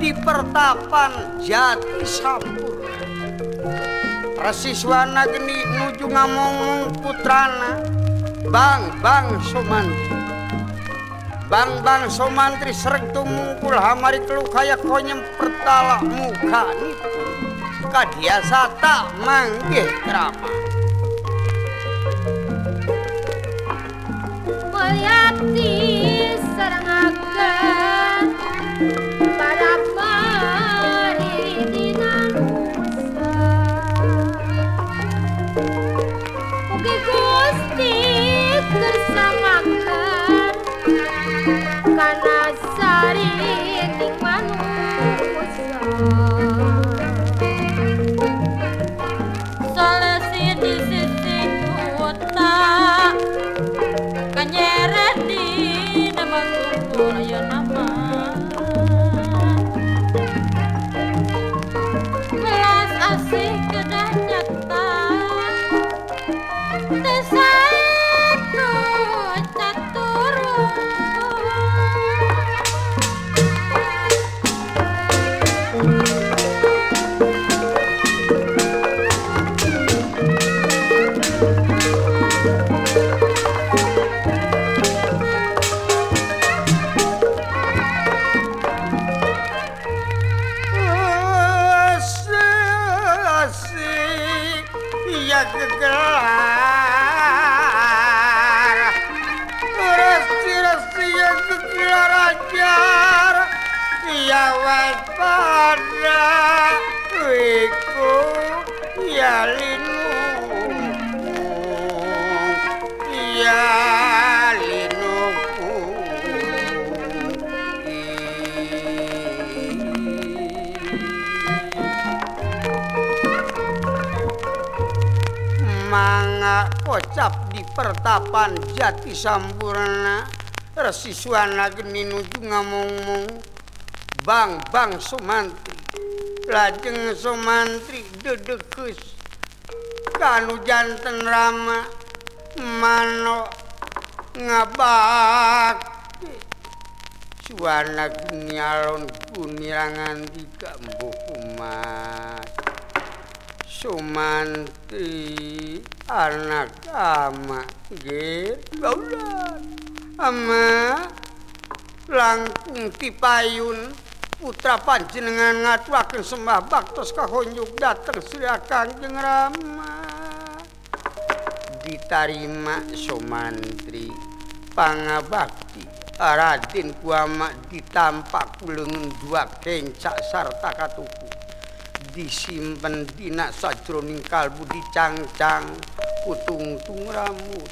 Di pertapan Jati Sampurna Rasiswana geni nuju ngamong putrana Bang Somantri Bang Somantri sereg tumungkul hamari telu kaya konyem pertala muka nipun kadiasa tak manggih krama Mulyati serangaken pada Gusti bersamakan karena sarining manusia solesi di sisi kota kanyeret di nama kumpul ya nama belas asih kedah nyata kocap di pertapan Jati Sampurna Rasiswana geni nuju ngamong-mong Bang Somantri lajeng Somantri dedekus kanu janten rama mano ngabak suwana geni alon kunirangan tiga mbuh umat Somantri anak ama nggih gaulan ama langkung tipayun putra panjenengan ngaturaken sembah baktos kahonjuk dateng Sri Kangjeng Rama ditarima Somantri pangabakti Raden Kuama ditampak kulengen dua kencak sarta katuku disimpen dina sajroning kalbu dicangcang kutungtung rambut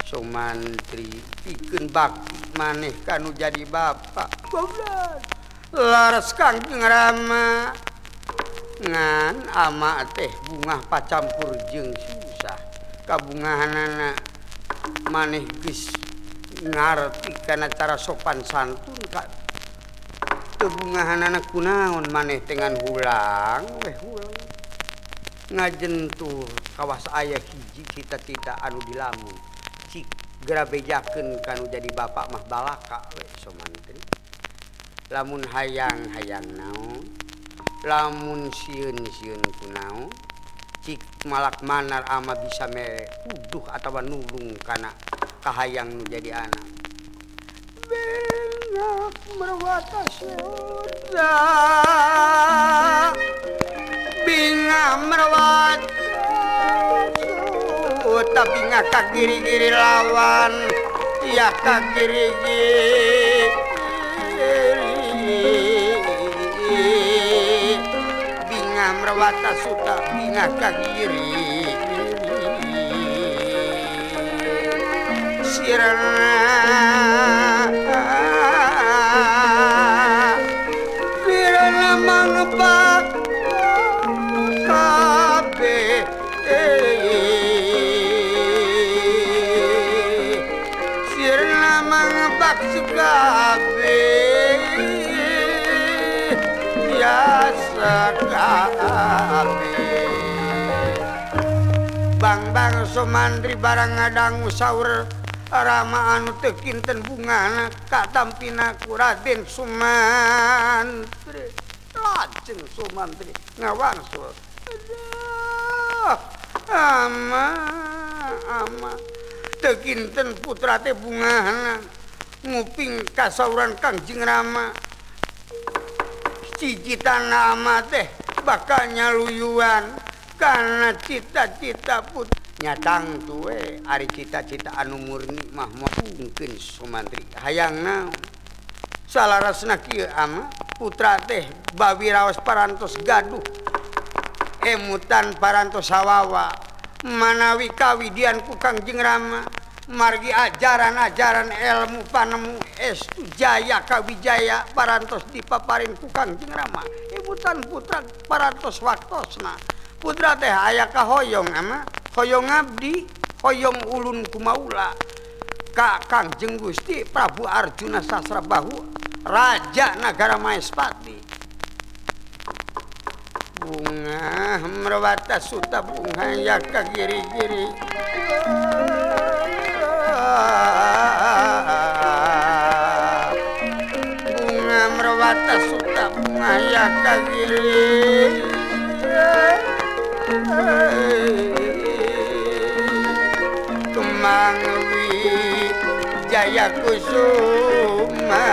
Somantri pikeun bakti maneh kanu jadi bapak goblok laras Kangjeng Rama ngan ama teh bungah pacampur jeung susah kabungahanana maneh geus ngarti kana cara sopan santun ka kebungahanana kunaon maneh dengan hulang ngajentur kawas aya hiji cita-cita anu dilamun cik grabejakeun kanu jadi bapak mah balaka we Somantri lamun hayang naon lamun sieun-sieun kunaon cik malak manar ama bisa mere kuduh atawa nulung kana kahayang nu jadi anak benak merwata syuda binga merwata syuda binga kagiri-giri lawan ya kagiri-giri binga merwata suta binga kagiri sirna sirna mangpak kabe sirna mangpak kabe Bang Sumantri barang ngadangu saur rama anu teu kinten bungana katampina ku Raden Sumantri lajeng Sumantri ngawangsul ama teu kinten putra teh bungana nguping kasauran Kangjeng Rama cicitan nama teh bakal nyaluyuan karena cita-cita put nyatang tuwe ari cita-cita anu murni mah mungkin Sumantri hayangna salarasna kieu ama putra teh bawi raos parantos gaduh emutan parantos sawawa manawi kawidian ku Kangjeng Rama margi ajaran-ajaran ilmu panemu estu jaya kawijaya parantos dipaparin ku Kangjeng Rama ibutan putra parantos waktosna putra teh aya kahoyong ama hoyong abdi hoyong ulun kumaula ka Kangjeng Gusti Prabu Arjuna Sasrabahu Raja Nagara Maespati bunga merwata suta bunga ya kagiri-giri bunga merwata suta bunga ya kagiri kemang Wijaya Kusuma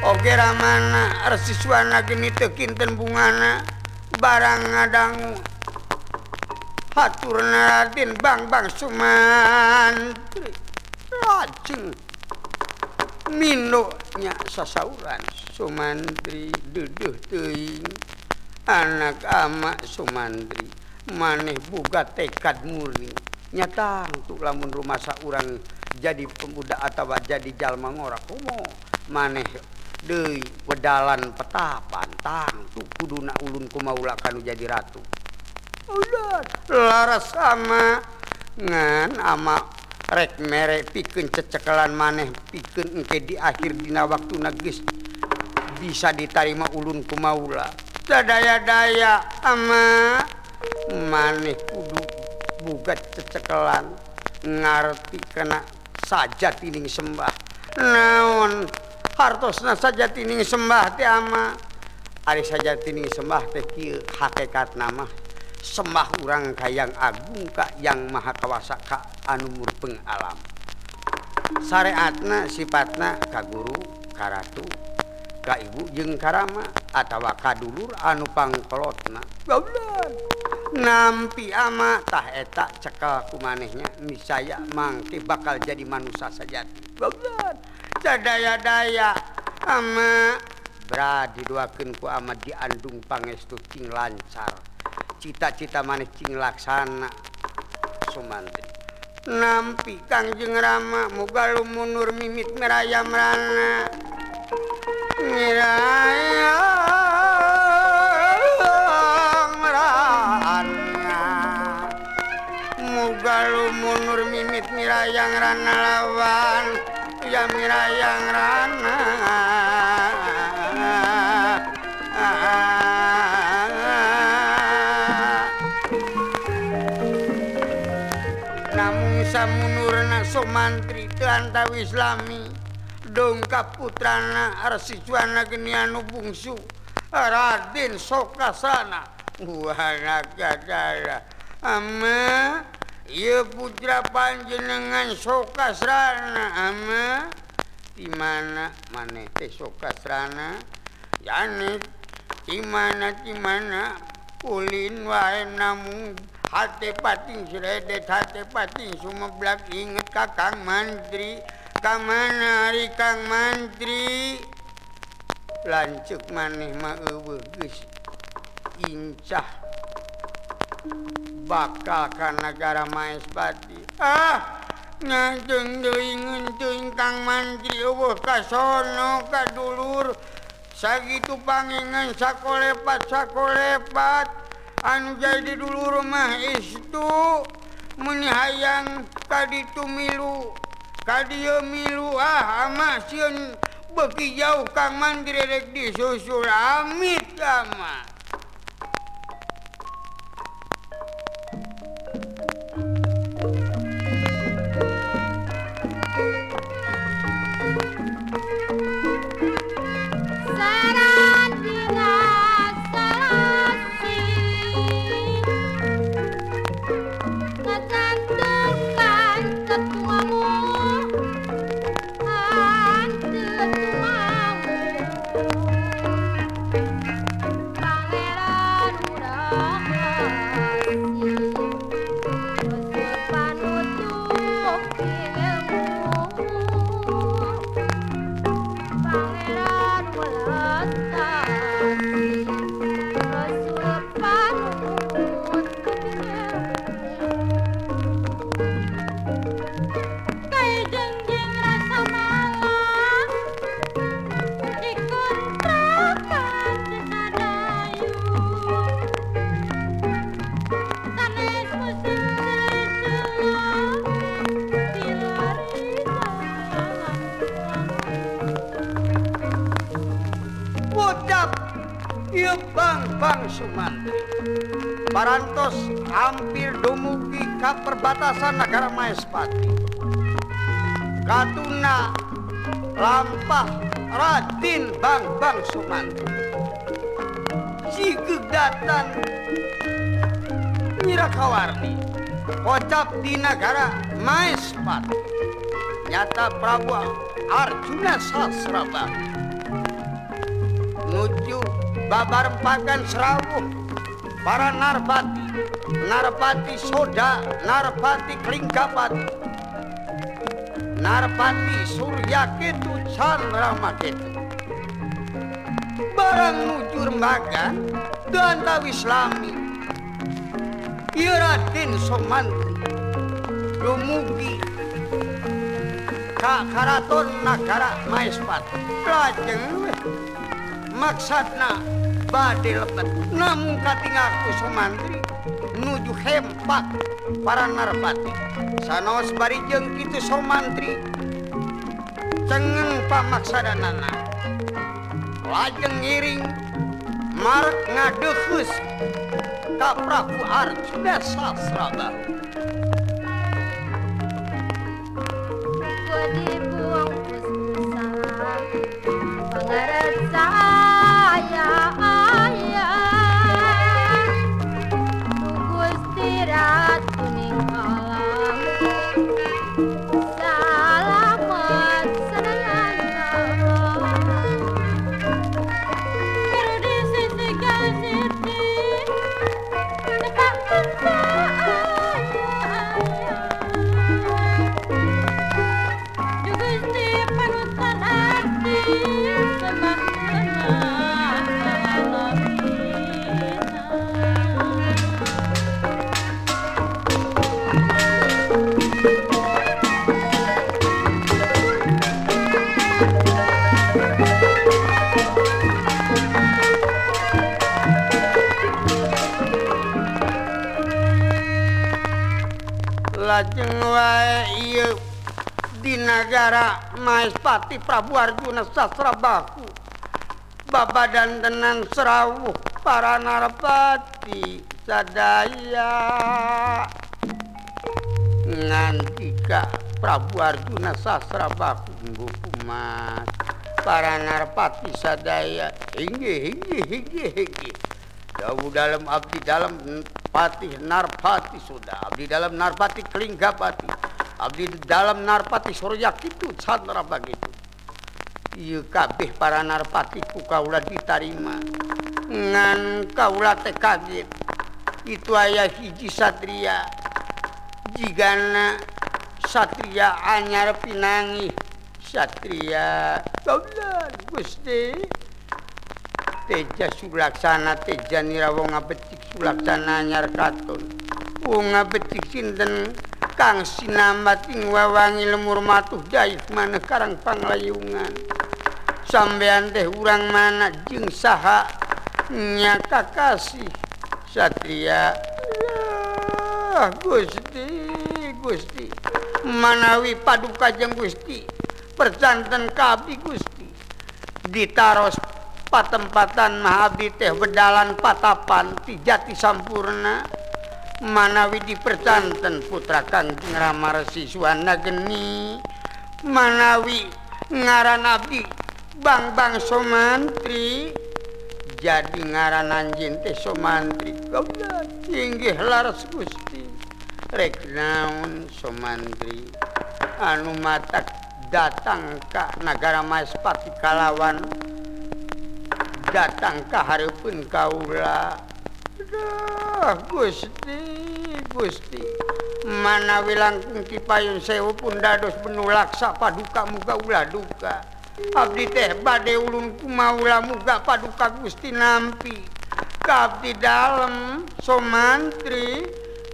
oge ramana resiswana geni teu kinten bungana barang ngadangu haturna Raden Bang Sumantri lajeng minonya sasauran Sumantri deudeung teuing anak ama Sumantri maneh boga tekad murni nyatang tu lamun rumasa urang jadi pemuda atawa jadi jalma ngora kumo maneh deui wedalan petapan tang tu kuduna ulun kumaula kanu jadi ratu ulah laras sama ngan ama rek mere pikeun cecekelan maneh pikeun engke di akhir dina waktuna geus bisa ditarima ulun kumaula sadaya-daya ama maneh kudu boga cecekelan ngarti kena sajatining sembah naon hartosna sajatining sembah teh ama ari sajatining sembah teh kieu hakikatna mah sembah urang ka Yang Agung ka Yang Maha Kawasa ka anu murpeng alam syariatna sifatna ka guru ka ratu ka ibu jeung ka rama atawa ka dulur anu pangkolotna gaulan nampi ama tah eta cekel kumanehnya niscaya mangke bakal jadi manusia sajati gaulan sadaya-daya ama brad diduakeun ku ama diandung pangestu cing lancar cita-cita maneh cing laksana Sumantri nampi Kangjeng Rama muga lumunur mimit meraya merana miraya merana muga lumunur mimit mirayang rana lawan ya mirayang rana namun samunurna Sumantri teu antawi Islami dongkap putrana Arsiswana geni anu bungsu Raden Sokasana gadara ama ieu putra panjenengan Sokasrana ama di mana maneh teh Sokasrana yani di mana ulin wae namun hate pating sredet hate pating sumeblak inget Kakang Mantri kamana ari Kang Mantri lanceuk maneh mah eueuh geus incah bakal ka nagara Maespati ngajeng deui ngeunteung Kang Mantri eueuh ka sono ka dulur sagitu pangingan sakolepat anu jadi dulur mah istu mun hayang ka ditu milu ka dieu milu ama sieun beuki jauh Kang Mantri rek disusul amit ama Bang Sumantri parantos hampir dumugi ka perbatasan negara Maespati katuna lampah Raden Bang Sumantri sigeg datang Nyirakawarni kocap di negara Maespati nyata Prabu Arjuna Sasrabaka nuju babarempakan serawuh para Narpati Soda, Narpati Klingkapati, Narpati Suryaketu Candramaketu barang nuju rembaga dantawi Islami ieu Raden Sumantri dumugi ka karaton nagara Maespati lajeng maksudna bade lepet namun katinggalku Sumantri nuju hempak para Narpati sanaos barijeng kitu Sumantri cengeng pamaksadanana lajeng ngiring marek ngadeheus ka Prabu Arjuna Sasrabaka dibuang pusaka pangarasa lajeng wae ieu di nagara Maespati Prabu Arjuna Sasrabaku babadan tenan serawuh para Narpati sadaya ngandika Prabu Arjuna Sasrabahu Kumas para narpati sadaya inggih jauh dalam abdi dalam patih narpati sudah abdi dalam narpati kelinggapati abdi dalam narpati surya kitu candra begitu ieu kabeh para narpati ku kaula ditarima ngan kaula teh kaget itu aya hiji satria jigana satria anyar pinangih satria kaulan Gusti teja sulaksana teja nirawong ngabetik sulaksana anyar katon wong ngabetik sinten kang sinambating wawangi lemur matuh daik maneh karang panglayungan sampean teh urang mana jeung saha nya kakasih satria Gusti manawi paduka jeung Gusti percanten ka abdi Gusti ditaros patempatan mah abdi teh bedalan patapan ti jati sampurna manawi dipercanten putra Kangjeng Rama Resi Suwana Geni manawi ngaran abdi Bang Somantri jadi ngaran anjeun teh Somantri kaulah inggih laras Gusti rek naon Somantri anu matak datang ka nagara Maespati kalawan datang ka hareupeun kaula Gusti manawi langkung Kipayun Sewu pun dados benulaksa paduka muga ulah duka abdi teh bade ulun kumaula muga paduka Gusti nampi ka abdi dalem Somantri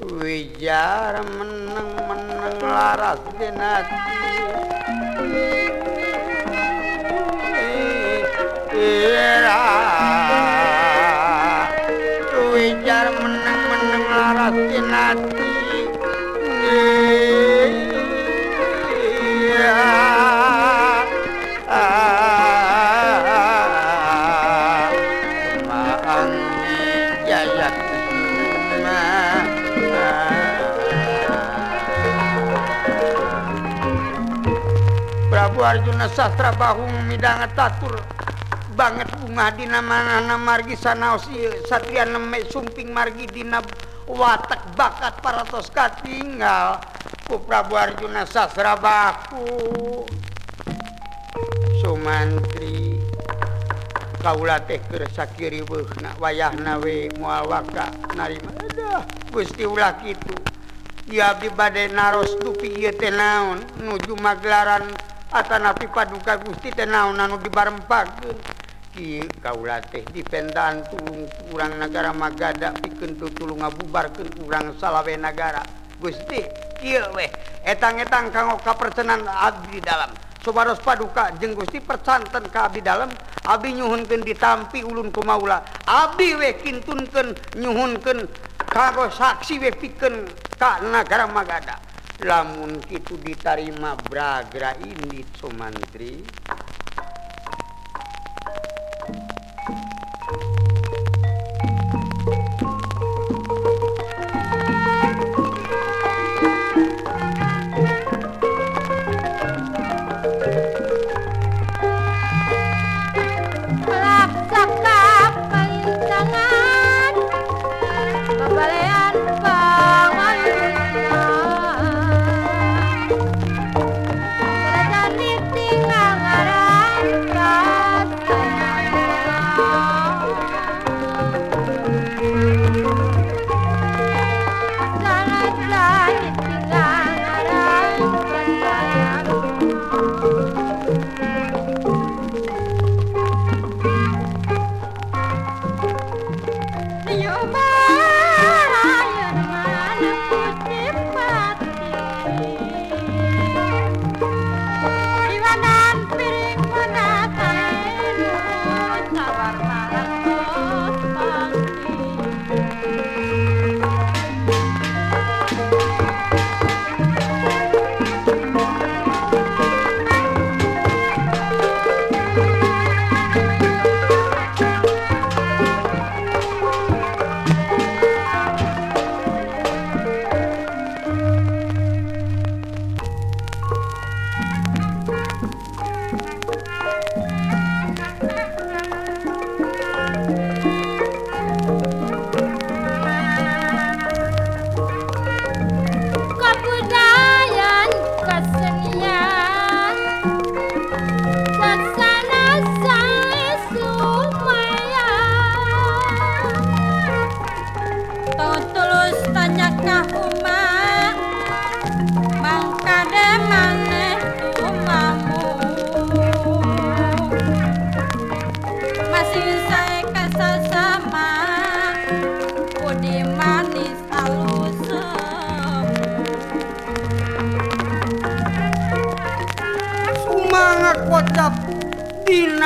wijar meneng laras genati ira wijar meneng laras genati Prabu Arjuna Sasrabahu midanget tatur banget bunga dina manana margi sanaos ieu satria neme sumping margi dina watak bakat paratos katinggal ku Prabu Arjuna Sasrabahu Sumantri kaula teh keur sakiriweuna wayahna we moal waka narima aduh Gusti ulah kitu ieu abdi bade naros dupi ieu teh naon nuju magelaran atanapi paduka Gusti teh naon anu dibarempakeun kieu kaula teh dipendaan tulung urang nagara Magada pikeun tulung ngabubarkeun urang salawe nagara Gusti kieu weh etang-etang kanggo kapercenan abdi dalam sabaros paduka jeung Gusti percanten ka abdi dalam abdi nyuhunkeun ditampi ulun kumaula abdi we kintunkeun nyuhunkeun kanggo saksi we pikeun ka nagara Magada lamun kitu ditarima bragra indit Sumantri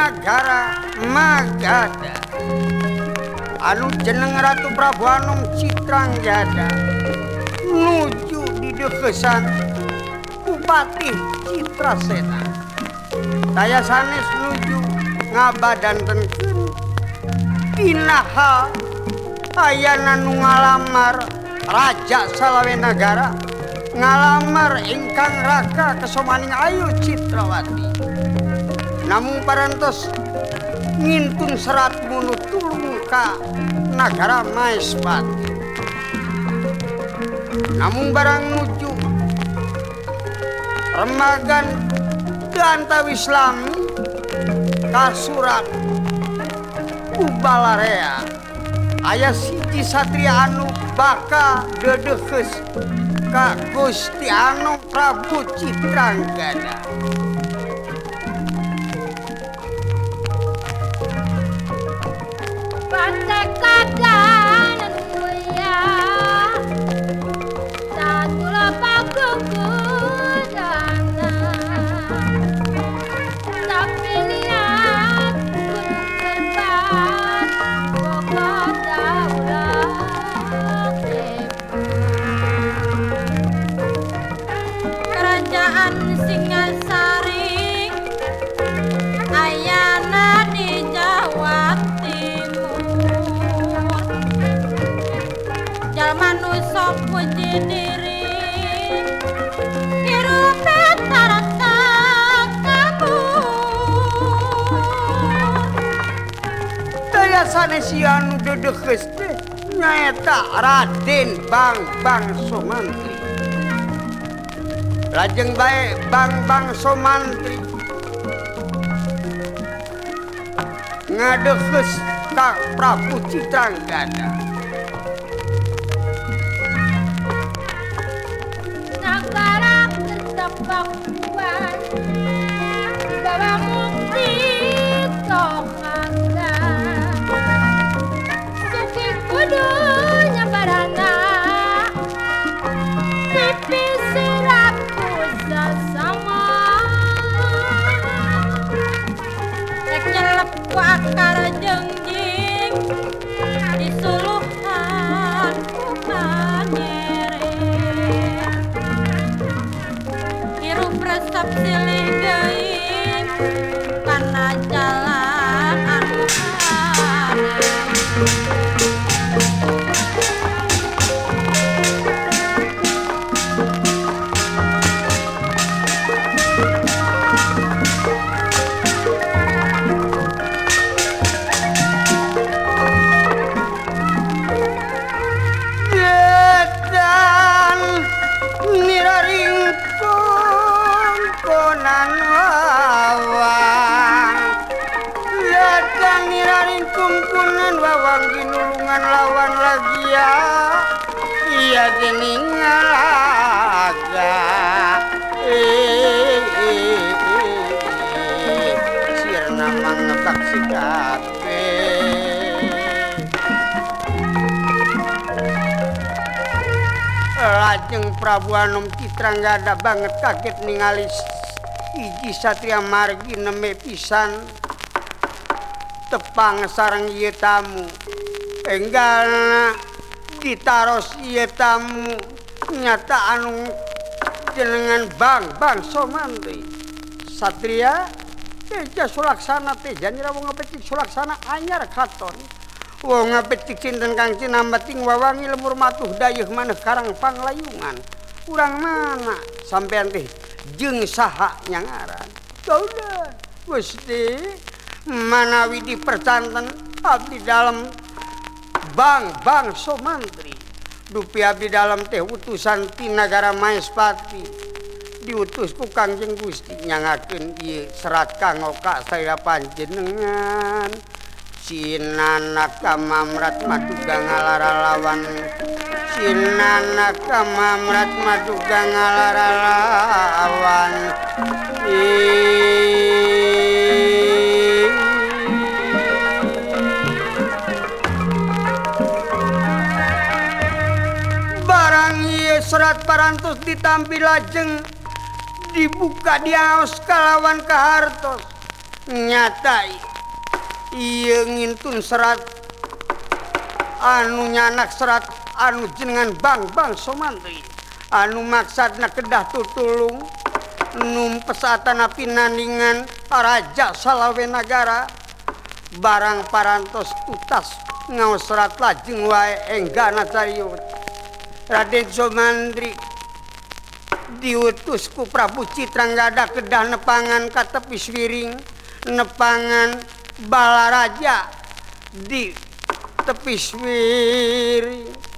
nagara Magadha anu jeneng Ratu Prabu Anum Citranggada nuju di dekesan Bupati Citrasena daya sanes nuju ngabadantenkeun dinaha ayana nu ngalamar Raja Salawe Nagara ngalamar ingkang Raka Kesomaning Ayu Citrawati namun parantos ngintun serat munu tulung ka Nagara Maespati namun barang nuju remagan Gantawi Islami kasurat Ubalarea aya siji satria anu baka dedeges ka Gusti Anu Prabu Citranggada Pantekadan mulia Satula pagugudana Tapi lihat gunung kembar Pokok daulat Kerajaan Singasari ayana di Jawa Manusia puji diri hirupe tarata kabur daya sanes anu dedeges teh nyaeta Raden Bang Somantri lajeng bae Bang Somantri ngadeges ka Prabu Citranggada Pakuan bawa mukti tohanda suki kudu nyabarana pipi siraku sasama cek nyelep ku akar jengjing disuluhan ku resep silih geuing kana jalan anu lawan lagi ya iya geningalaga sirna mangebak si kabe lajeng Prabu Anum Citranggada banget kaget ningali hiji satria margi neme pisan tepang sareng ieu tamu enggalna ditaros ieu tamu nyata anu jenengan Bang Somantri satria teja sulaksana teja nira wong ngapecik sulaksana anyar katon wong ngapecik sinten Kang Cinambating wawangi lemur matuh dayeuh maneh karang panglayungan urang mana sampean teh jeung saha nyangaran kaulah Gusti manawi dipercanten abdi dalam Bang Somantri dupi abdi dalam teh utusan ti Nagara Maespati diutus ku Kangjeng Gusti nyangakeun ieu serat kanggo ka saya panjenengan Sinana kamamrat maduga ngalaralawan Sinana kamamrat maduga ngalaralawan serat parantos ditampil lajeng dibuka diaos kalawan kahartos nyatai ieu ngintun serat anu nyanak serat anu jenengan Bang Somantri anu maksudna kedah tutulung numpesatan pinandingan Raja Salawe Nagara barang parantos tutas ngaos serat lajeng wae enggana cariyos Raden Somantri diutus ku Prabu Citrangada kedah nepangan ka tepi Swiring nepangan Balaraja di tepi Swiring.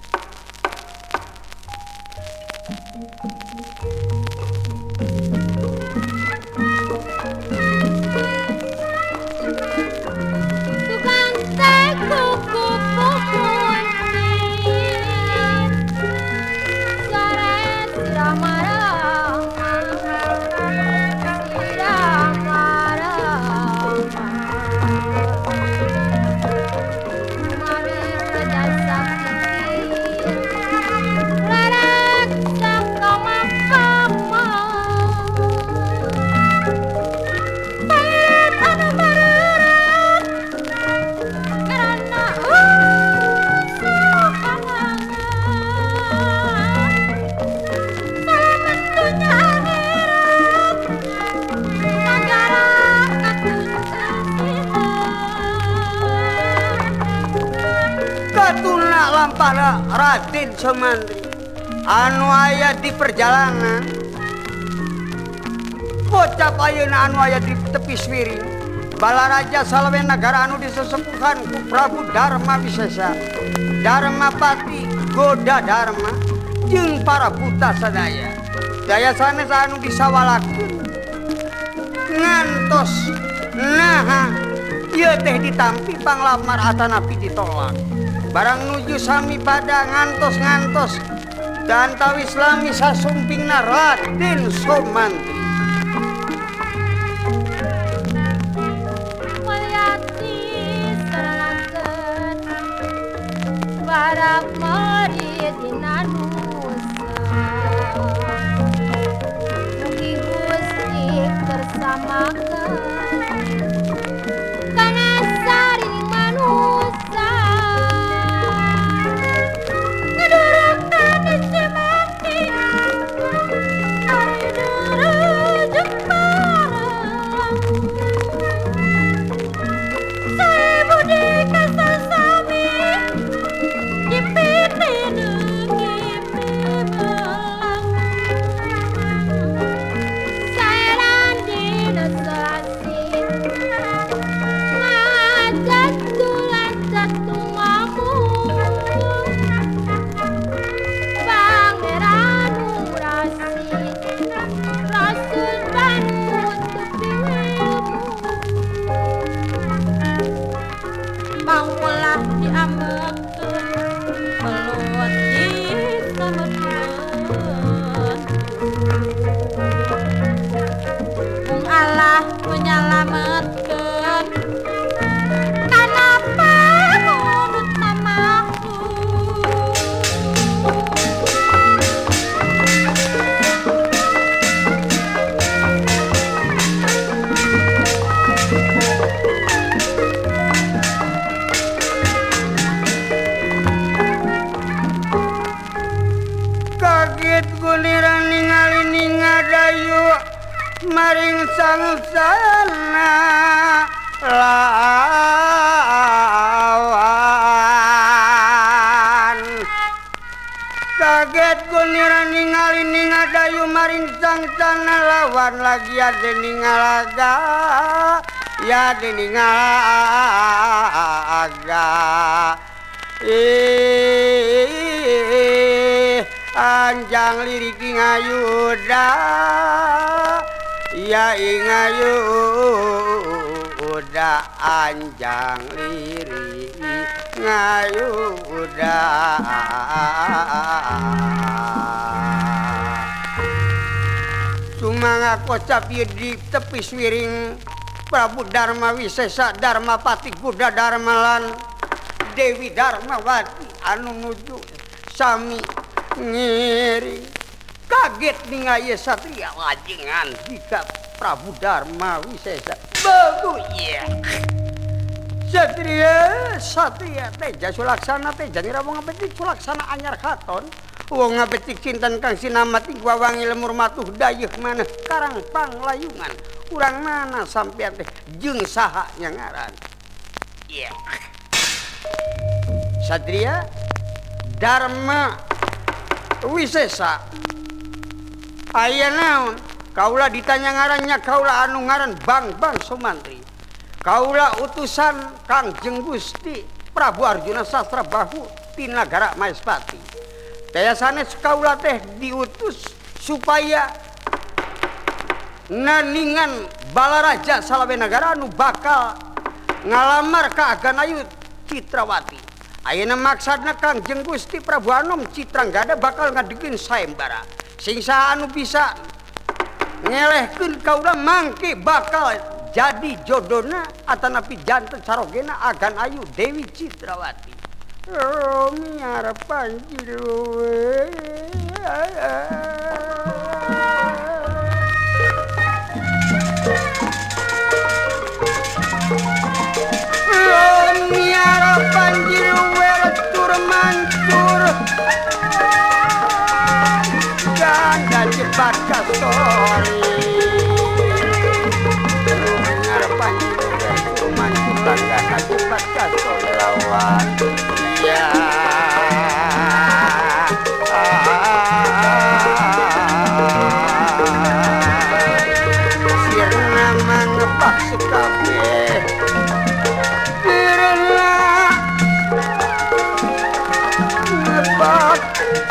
Lampana Raden Somantri anu aya di perjalanan bocah ayeuna anu aya di tepi Swiring Balaraja Salawe Nagara anu disesepuhan ku Prabu Darma Wisesa Darmapati Goda Darma jeung para buta sadaya daya sanes anu disawalakeun ngantos naha ieu teh ditampi panglamar atanapi ditolak barang nuju sami pada ngantos dan tawi Islami sasumpingna Raden Somantri Mulyati seranakeun para murid dina nusa mugi Gusti bersamakeun kana saring manusia maring sangsana lawan kaget gunira ningali ningadayu maring sangsana lawan lagi ade ningalaga ya ade ningalaga anjang lirik ngayuda ya ingayuda anjang lirik ngayuda sumangga kocap di tepi Swiring Prabu Darma Wisesa Darmapati Goda Darmalan Dewi Darmawati anu nuju sami ngiring kaget ningali satria lajengan jika Prabu Darma Wisesa. Bagus ya. Satria Teja Sulaksana Teja ngira wong ngabetik Sulaksana anyar katon. Wong ngabetik sinten kang sinamati gua wangi lemur matuh dayeuh maneh karang panglayungan. Urang mana sampean teh jeung saha nya ngaran? Iya. Satria Darma Wisesa. Aya naon? Kaula ditanya ngarannya kaula anu ngaran Bang Sumantri. Kaula utusan Kangjeng Gusti Prabu Arjuna Sasrabahu ti nagara Maespati. Taya sanes kaula teh diutus supaya naningan balaraja salawe nagara anu bakal ngalamar ka Aganayu Citrawati. Ayeuna maksudna Kangjeng Gusti Prabu Anom Citranggada bakal ngadegeun sayembara. Sing saha anu bisa ngelehkeun kaula mangke bakal jadi jodona atanapi janten sarogena Aganayu Dewi Citrawati. Miara panjilu miara panjilu tur mancur ganda cepat kastori miara panjilu tur mancur ganda cepat kastori lawan ya sirna mangepak sekabeh sirna ngepak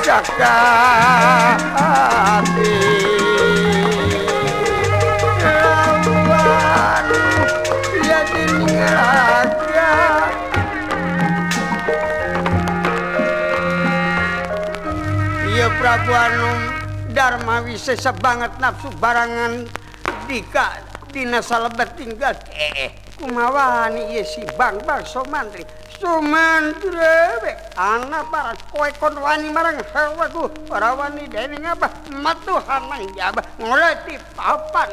sakati lawan ya diningaraga Prabu Anom Darma Wisesa banget nafsu barangan dina salebet tinggal kumaha ieu si Bang Sumantri anak barat kowe kon wani marang waduh para wani dening abah matuhan nang jabah ngoleti papan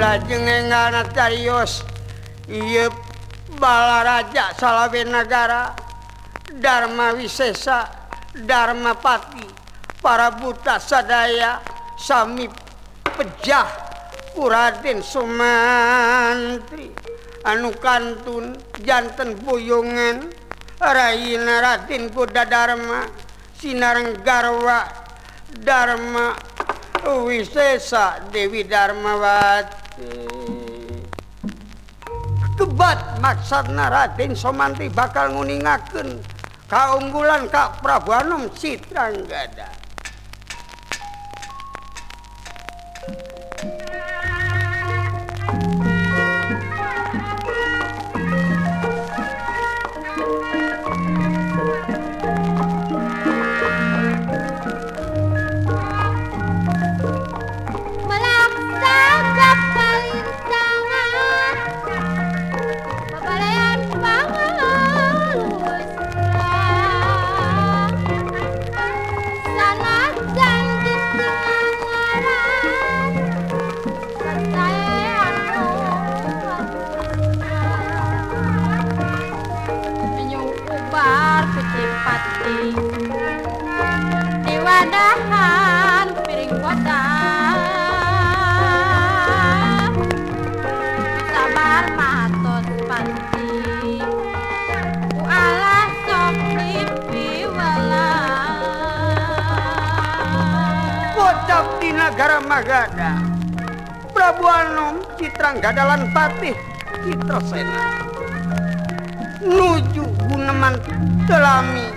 lajeng engana carios ieu balaraja salawe nagara Darma Wisesa Darmapati para buta sadaya sami pejah ku Raden Sumantri anu kantun janten boyongan Raina Raden Godadarma sinareng garwa Darma Wisesa Dewi Darmawati kebat maksudna Raden Sumantri bakal nguningakeun kaunggulan ka Prabu Anom Citranggada. Nagara Magadha Prabu Anom Citranggada lan Patih Citrasena nuju Guneman Telami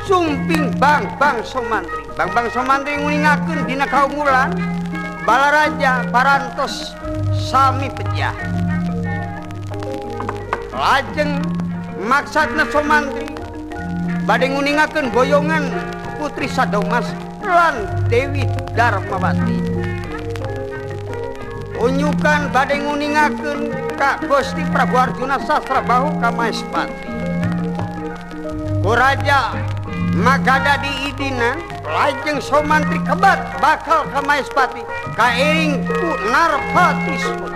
sumping Bang Sumantri. Bang Sumantri nguningakeun dina kaunggulan balaraja parantos sami pejah. Lajeng maksudna Sumantri bade nguningakeun boyongan Putri Sadomas lan Dewi Darmawati. unyukan badai nguningakeun ka Gusti Prabu Arjuna Sasrabahu ka Maespati. Ku Raja Magada diidina lajeng Somantri kebat bakal ka Maespati kairing ku Narpati Soda.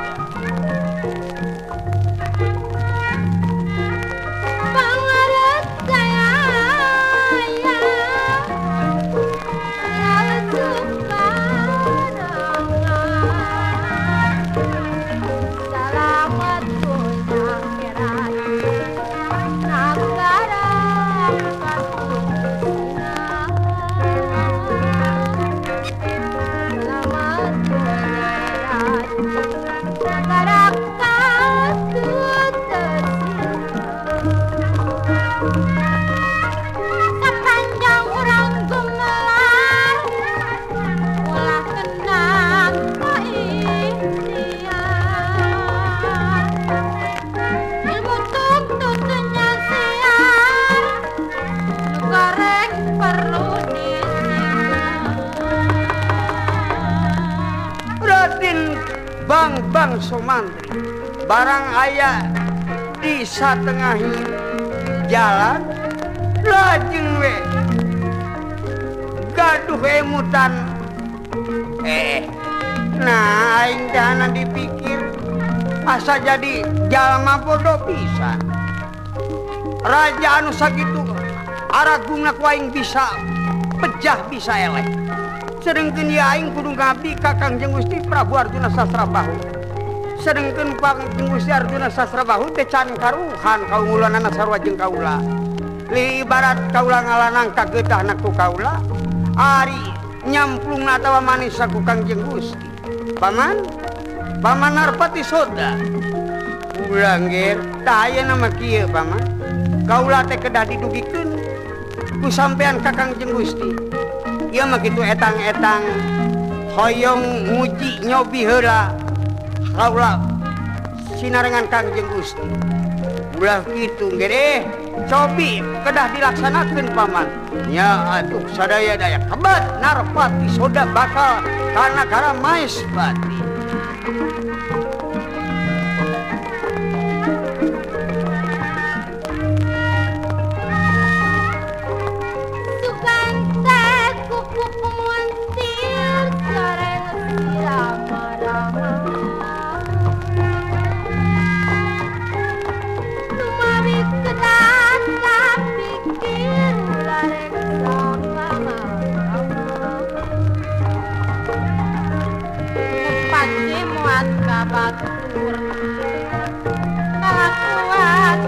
Bang Somantri barang aya di satengahi jalan lajeng we gaduh emutan nah aing dana dipikir asa jadi jalma bodoh pisan. Raja anu sakitu aragungna ku aing bisa pejah bisa eleh. Sedengkeun ieu aing kudu ngabdi ka Kangjeng Gusti Prabu Arjuna Sasrabahu. Sedengkeun Kangjeng Gusti Arjuna Sasrabahu teh can karuhan kaungulanana sarua jeung kaula. Li ibarat kaula ngalanang ka geutahna ku kaula, ari nyamplungna atawa manis ku Kangjeng Gusti. Paman Narpati Soda. Ulah ngger, tah ayeuna mah kieu paman. Kaula teh kedah didugikeun ku sampean ka Kangjeng Gusti. Ieu mah kitu etang-etang hoyong nguji nyobi heula kaula sinarengan Kangjeng Gusti. Ulah kitu ngeuh cobi kedah dilaksanakeun paman. Nya atuh sadaya-daya kebat Narpati Soda bakal ka nagara Maespati. Batur kalakuan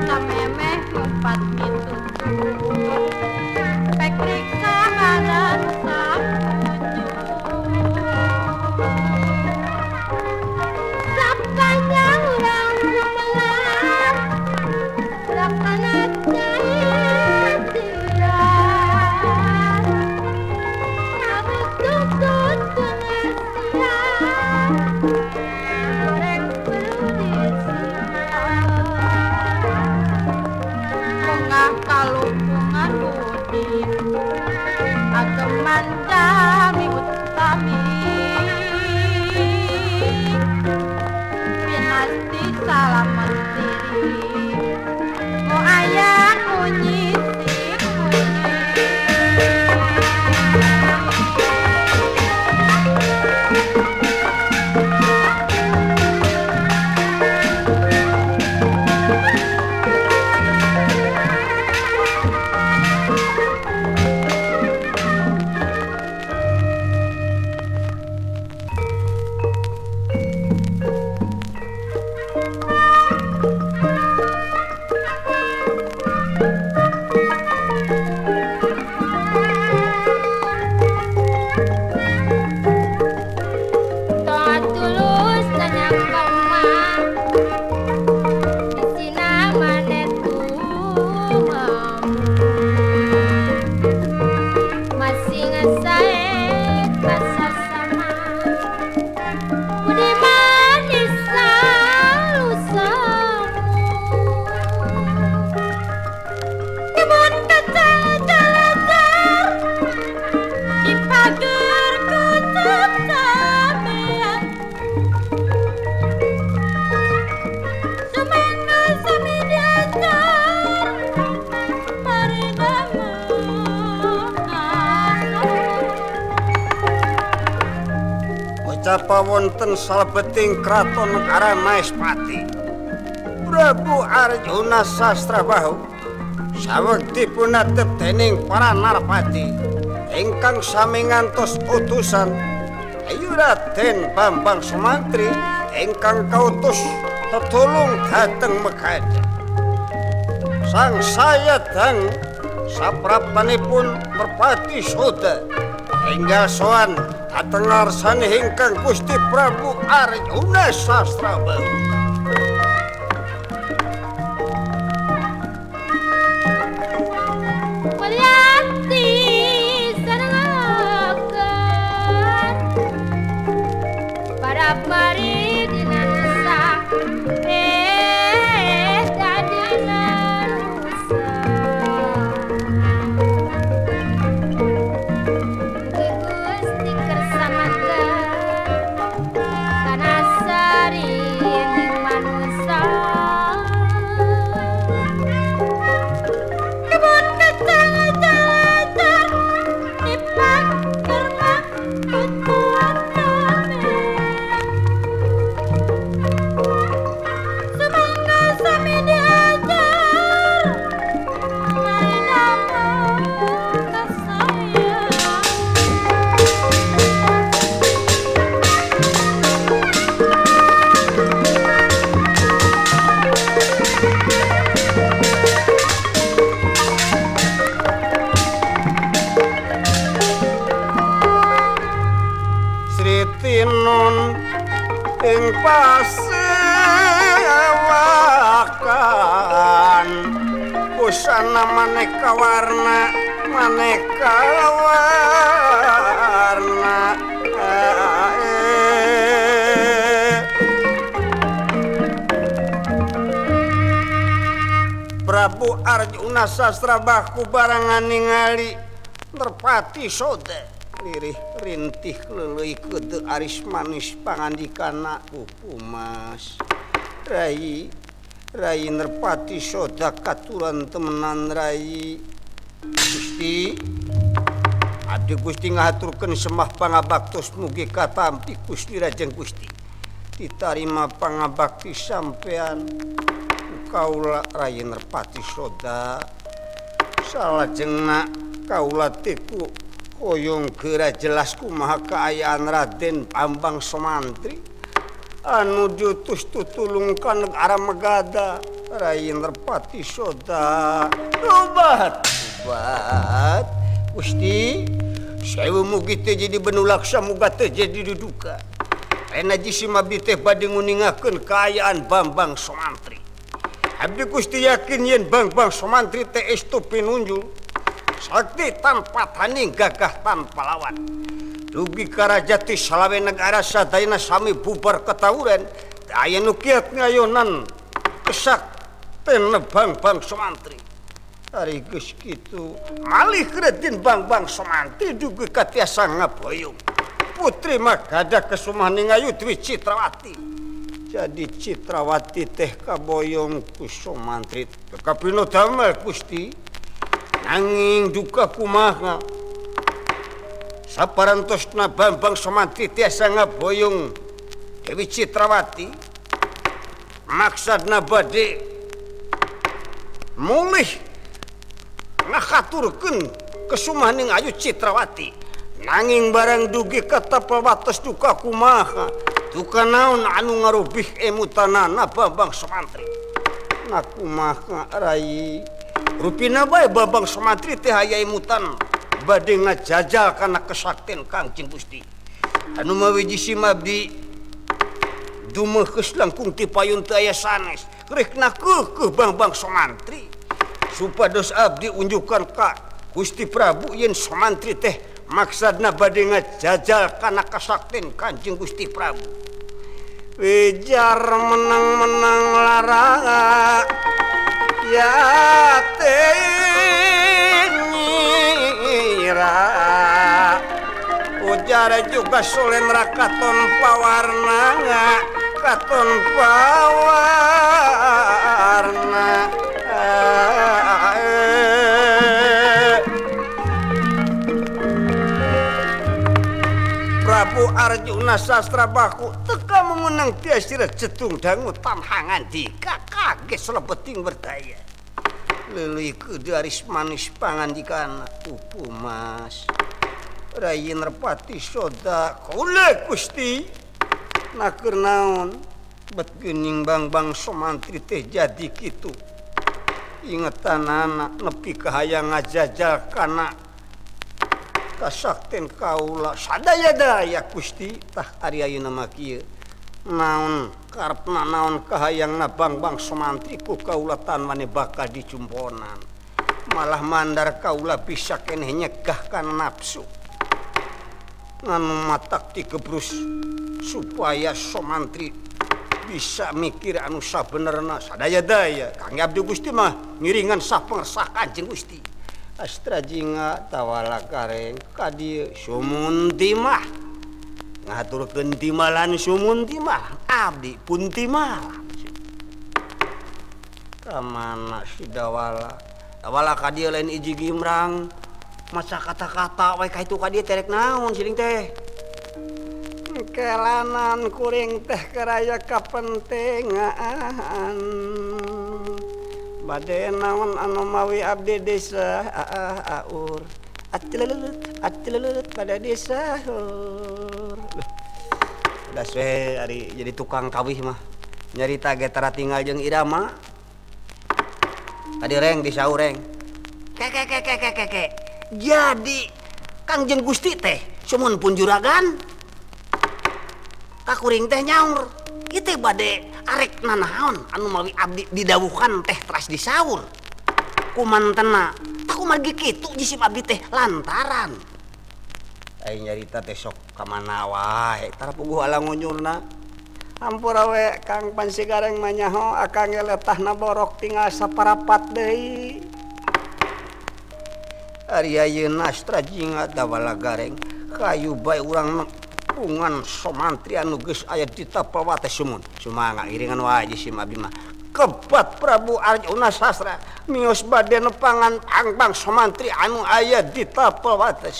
namemeh empat pitutur pek riksa ngaran sapanjang urang gumelar lakana Manja utami pinasti salamat diri mo ayah kunyi sapa wonten salebeting kraton negara Maespati Prabu Arjuna Sasrabahu sawegdi punatep dening para narpati ingkang sami ngantos utusan ayu Raden Bambang Sumantri ingkang kautus tetulung dhateng Megadha sang sayadang sapraptanipun merpati soda hingga sowan dhateng ngarsane ingkang Gusti Prabu Arjuna Sasrabahu. Mari dinasa dadinan usa Gusti kersamaken kana sari ing manusa kebon kecang-cangan nipak kerma tutuan ing pasewakan busana maneka warna Prabu Arjuna Sasrabahu barangan ningali nerpati soda lirih rintih leleuy keudeu aris manis pangandikana Mas Rai nerpati soda katuran temenan Rai Gusti abdi Gusti ngahaturkeun sembah pangabaktos mugi katampi Gusti Rajeng Gusti ditarima pangabakti sampean kaula Rai nerpati soda salajengna kaula tiku hoyong geura jelas kumaha kaayaan Raden Bambang Sumantri anu diutus tutulung ka negara Megadha Rai nerpati soda obat Gusti sewu mugi teu jadi benulaksa muga teu jadi duduka rena jisima abdi teh bade nguningakeun kaayaan Bambang Sumantri abdi Gusti yakin yen Bambang Sumantri teh estu pinunjul sakti tanpa tanding gagah tanpa lawan dugi karajati salawe negara sadayana sami bubar ketawuran aya nu kiat ngayonan kesak ten Bambang Sumantri ari geus kitu malih Raden Bambang Sumantri dugi katiasa ngaboyong putri Megadha kesumahan ngayu Dwi Citrawati jadi Citrawati teh kaboyong ku Sumantri kapino damel Gusti nanging duka kumaha saparantosna Bambang Sumantri tiasa ngaboyong Dewi Citrawati maksudna bade mulih ngahaturkeun kesumahan ayu Citrawati nanging barang dugi katapel wates duka kumaha duka naon anu ngarubih emutanana Bambang Sumantri na kumaha Rai rupina bae Bambang Sumantri teh aya imutan bade ngajajal kana kesakten Kangjeng Gusti anu mawiji simabdi dumeukeus langkung ti payun teu aya sanes rek keuh Bambang Sumantri supados abdi unjukan ka Gusti Prabu yen Sumantri teh maksudna bade ngajajal kana kesakten Kangjeng Gusti Prabu wejar menang-menang lara ya tenyira ujar juga solen rakaton pawarna katon pawarna Prabu Arjuna Sasrabahu teka memenang tiasira cetung dangu tanhangan dika kages lebeting berdaya lelui kedaris manis pangandikan pupu mas Rayi Nerpati soda kule Gusti naker naon bet geuning bang somantri teh jadi kitu ingetan anak nepi kahayang ngajajal kana kasakten kaula sadaya-daya Gusti tah ari ayeuna mah kieu naon karepna naon kahayangna bang somantri ku kaula tan mane bakal dicumponan malah mandar kaula bisa keneh nyegah kana nafsu nganu matak dikebrus supaya somantri bisa mikir anu sabenerna sadaya-daya Kang Abdi Gusti mah ngiringan sapengersah Kanjeng Gusti Astra jinga tawala kareng kadieu sumunti mah ngaturkeun timalan sumunti mah abdi pun timalan kamana si dawala kadieu lain iji gimrang maca kata-kata wae ka itu kadieu terek naon siling teh kelanan kuring teh karaya kapentingan bade naon anu mawi abdi desa aur atilelut pada desa udah we ari jadi tukang kawih mah nyarita ge tara tinggal jeung irama tadi reng disaur reng ke jadi Kangjeng Gusti teh sumun pun juragan kakuring teh nyaur kitu bade arek nanaon anu mawi abdi didawuhan teh teras disaur kumantena tak kumaha kitu jisim abdi teh lantaran ai nyarita teh sok ka mana wae tara puguh alang ngunyurna hampura we Kang Pansigareng manyaho akang letahna borok tinggal saparapat deui ari ayeuna Astra jinga dawala gareng kayu bae urang pungan somantri anu geus aya di tapawate sumun sumangang iringan wae jisim abdi mah kebat Prabu Arjuna Sastra mios bade nepangan angbang somantri anu aya di tapawate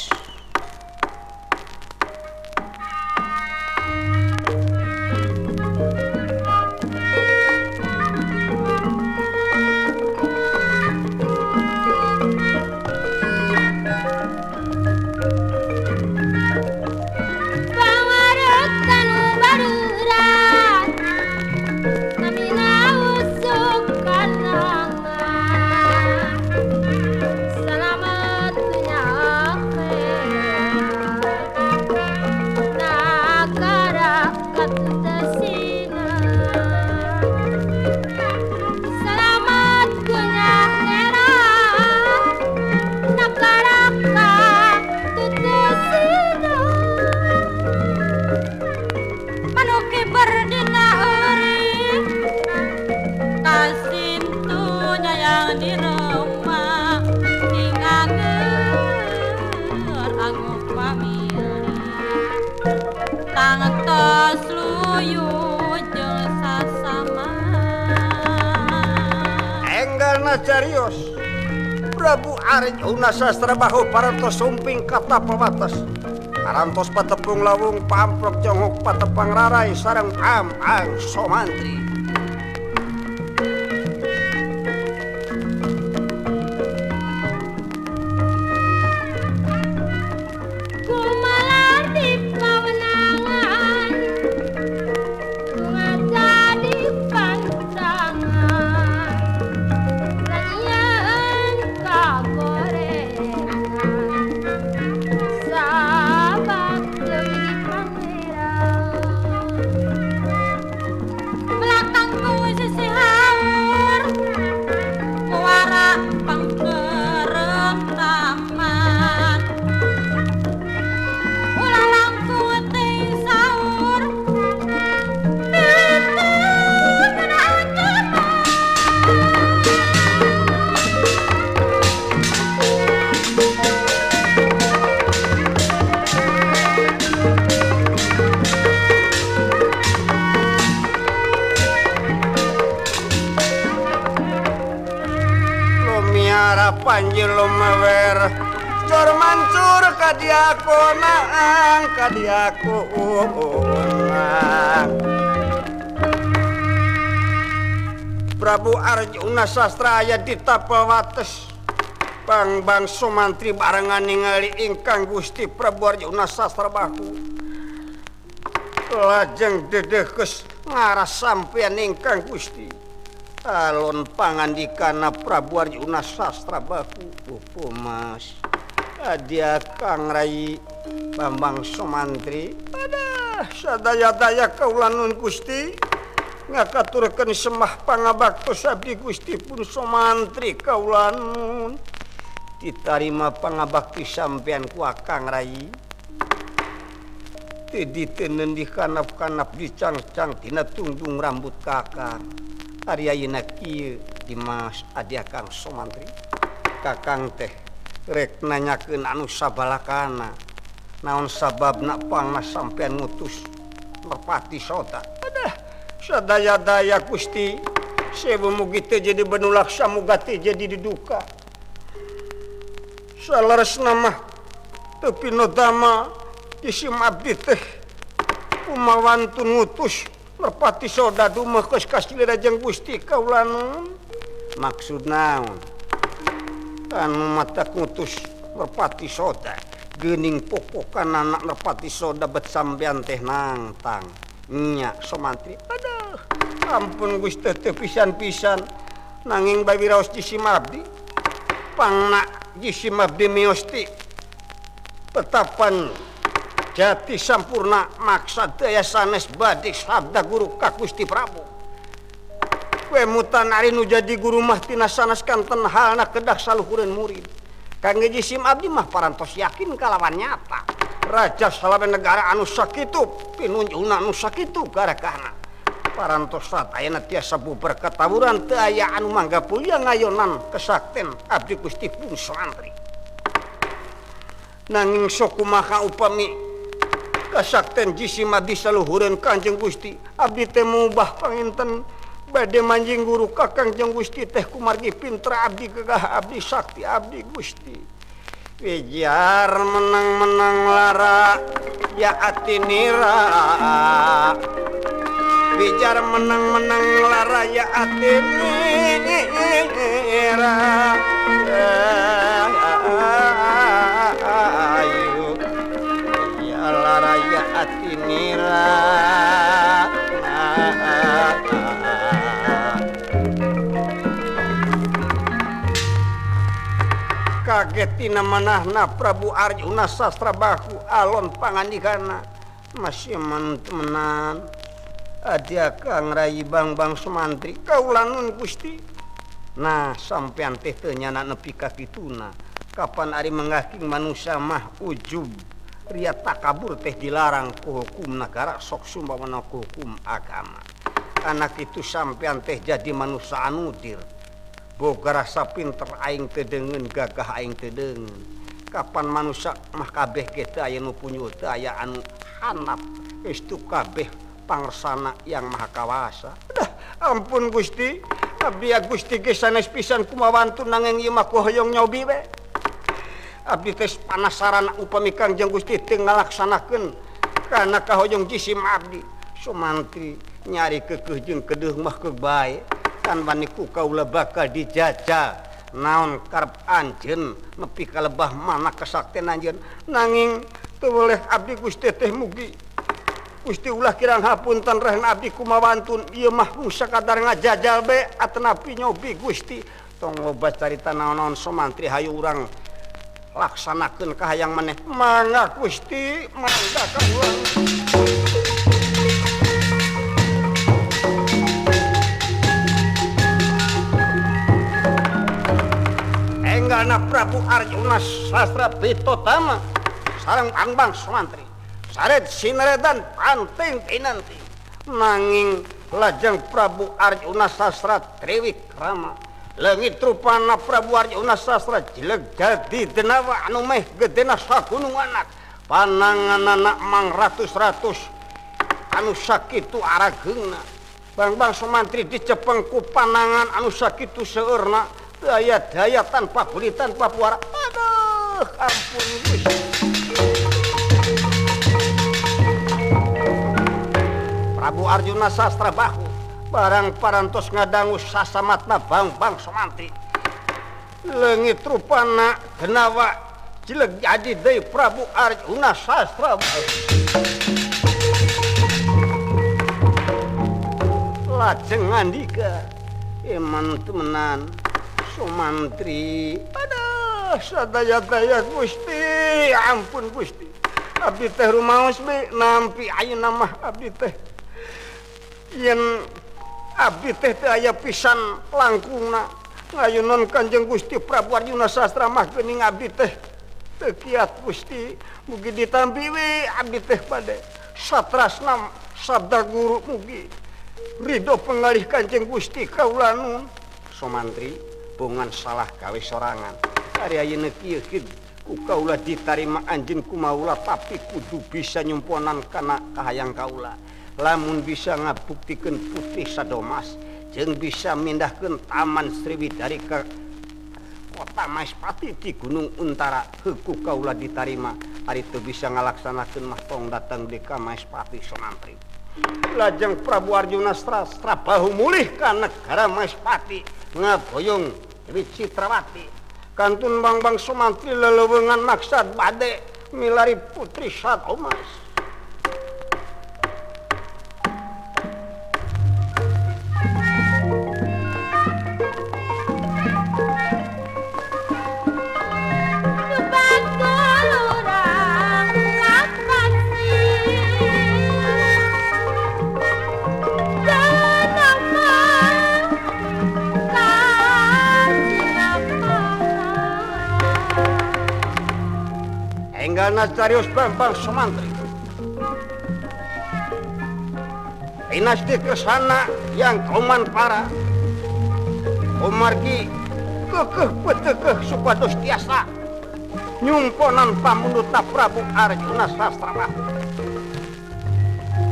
Carios Prabu Arjuna Sasrabahu parantos sumping kata pawates parantos patepung lawung pamprok jongok patepang rarai sareng ang somantri panjil lumewer cor mancur kadiakonang Prabu Arjuna Sastra aya di Tapawates Bang Sumantri barengan ningali ingkang Gusti Prabu Arjuna Sastra baku lajeng dedekes ngaras sampeyan ingkang Gusti alon pangandikana Prabu Arjuna Sastra baku pupu Mas adia Kang Rai Bambang Sumantri adah sadaya-daya kaula nun Gusti ngakaturkeun semah pangabaktos abdi Gusti pun Sumantri kaula nun ditarima pangabakti sampean ku Kang Rai teu diteuneun di kanap-kanap dicangcang tina tunggung rambut Kakang ari ayeuna kieu Dimas adia Kang Sumantri Kakang teh rek nanyakeun anu sabalakana naon sababna pangna sampean ngutus merpati Sota adah sadaya-daya Gusti sewu mugi teu jadi benulaksa muga teu jadi diduka salaresna mah teu pinodama isim abdi teh kumawantun ngutus merpati Soda dumeh geus kasilirajeng Gusti kaula nun maksud naon anu mata ngutus merpati Soda geuning pokokan anak merpati Soda bet sampean teh nangtang nya Sumantri aduh ampun Gusti teh pisan-pisan nanging bawiraos jisim abdi pangna jisim abdi miosti petapan jati sampurna maksad daya sanes badi sabda guru ka Gusti Prabu kue mutan ari nu jadi guru mah tina sanes kanten halna kedah saluhureun murid kangge jisim abdi mah parantos yakin kalawan nyata raja salaben negara anu sakitu pinunjukna anu sakitu garakana parantos ayeuna tiasa bubar katawuran teu aya anu mangga pulia ngayonan kesakten abdi Gusti pun Sumantri nanging sok kumaha upami kasakten jisim abdi saluhureun Kanjeng Gusti abdi teh mubah panginten bade manjing guru ka Kanjeng Gusti teh kumargi pintra abdi gagah abdi sakti abdi Gusti Wijar menang-menang lara ya ati nira Wijar menang-menang lara ya ati nira ayo ya lara ya ati nira kagetina manahna Prabu Arjuna Sastra baku alon pangandikana masih temenan adia Kang Rai Bambang Sumantri kaula nun Gusti nah sampean teh teu nyana nepi ka kituna kapan ari menghaking manusia mah ujub ria takabur teh dilarang ku hukum negara sok sumbawana ku hukum agama anak itu sampean teh jadi manusia anudir boga rasa pinter aing teu deungeun gagah aing teu deungeun kapan manusia mah kabeh ge teu aya nu punyu teu aya anu handap geus tu kabeh pangersana yang maha kawasa dah ampun Gusti abdi Gusti ge sanes pisan kumawantun nanging ieu mah ku hoyong nyobi we abdi teh panasaran upami Kangjeng Gusti teu ngalaksanakeun kana kahoyong jisim abdi Sumantri nyari keukeuh jeung kedeuh mah keuk bae kan waniku kaula bakal dijajah naon karep anjeun nepi ka lebah mana kesaktian anjeun nanging teu boleh abdi Gusti teh mugi Gusti ulah kirang hapunten rehna abdi kumawantun ieu mah sakadar ngajajal be atanapi nyobi Gusti tong loba carita naon-naon Sumantri hayu urang laksanakeun kahayang maneh mangga Gusti mangga kaula enggana Prabu Arjuna Sastra Pitotama sareng Bambang Sumantri sared sineredan panting pinanti nanging lajeng Prabu Arjuna Sastra Triwikrama leungit rupana Prabu Arjuna Sastra jileg jadi denawa anu meh gedena sagunung anak pananganana mang ratus-ratus anu sakitu arageungna Bambang Sumantri dicepeng ku panangan anu sakitu seueurna daya tanpa beli tanpa puara aduh Ampun Gusti. Prabu Arjuna Sastrabahu barang parantos ngadangu sasamatna bang Sumantri. Leungit rupana genawa cileg jadi deui Prabu Arjuna Sastrabahu. Lajeng ngandika, "Eman temenan Sumantri. Aduh, sadaya-daya Gusti, ampun Gusti. Abdi teh rumaos be nampi ayeuna mah abdi teh. Yen abdi teh teu aya pisan langkungna ngayunon Kanjeng Gusti Prabu Arjuna Sastra mah geuning abdi teh teu kiat Gusti. Mugi ditampi we abdi teh bade satrasna sabda guru mugi ridho pengalih Kanjeng Gusti kaula nun." Sumantri bungan salah gawe sorangan. Ari ayeuna kieu ku kaula ditarima anjeun kumaula tapi kudu bisa nyumponan kana kahayang kaula. Lamun bisa ngabuktikeun putri sadomas jeung bisa mindahkeun Taman Sriwidari ke kota Maespati di Gunung Untara ku kaula ditarima. Ari teu bisa ngalaksanakeun mah tong datang di ka Maespati Sumantri. Lajeng Prabu Arjuna Sastrabahu mulih ka negara Maespati ngaboyong Dewi Citrawati. Kantun bang Sumantri leleuweungan maksad bade milari putri sadomas. Enggalna carios bang Sumantri. Dinasti kesana yang kauman para umargi kekeh petekeh supados tiasa nyumponan pamundutna Prabu Arjuna Sastrabahu.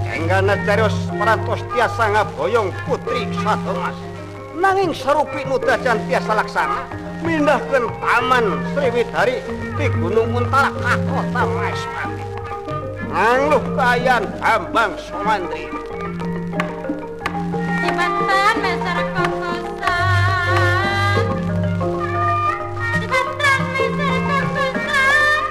Enggalna carios parantos tiasa ngaboyong putri sadomas. Nanging sarupi nu dacan tiasa laksana mindahkeun Taman Sriwidari di Gunung Untara ka kota Maespati. Ngangluh kayan Bambang Sumantri. Jembatan Mesar Kokosan, jembatan Mesar Kokosan,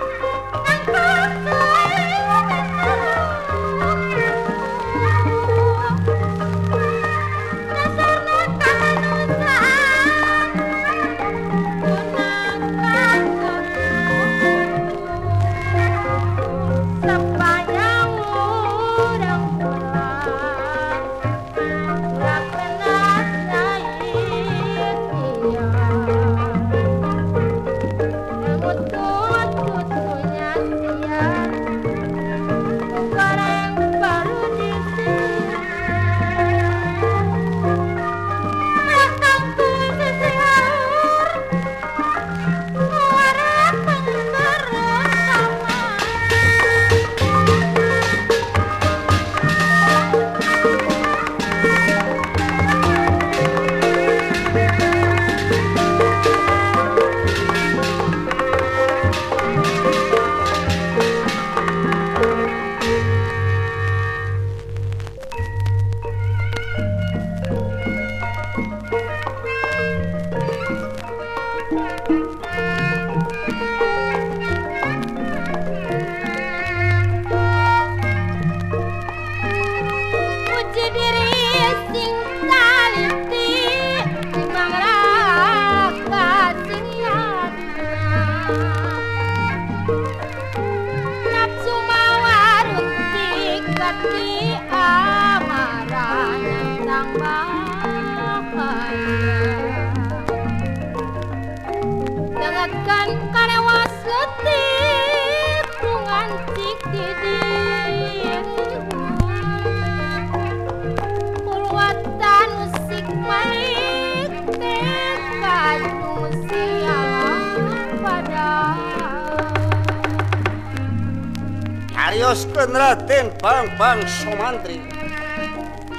Carioskeun Raden Bambang Sumantri.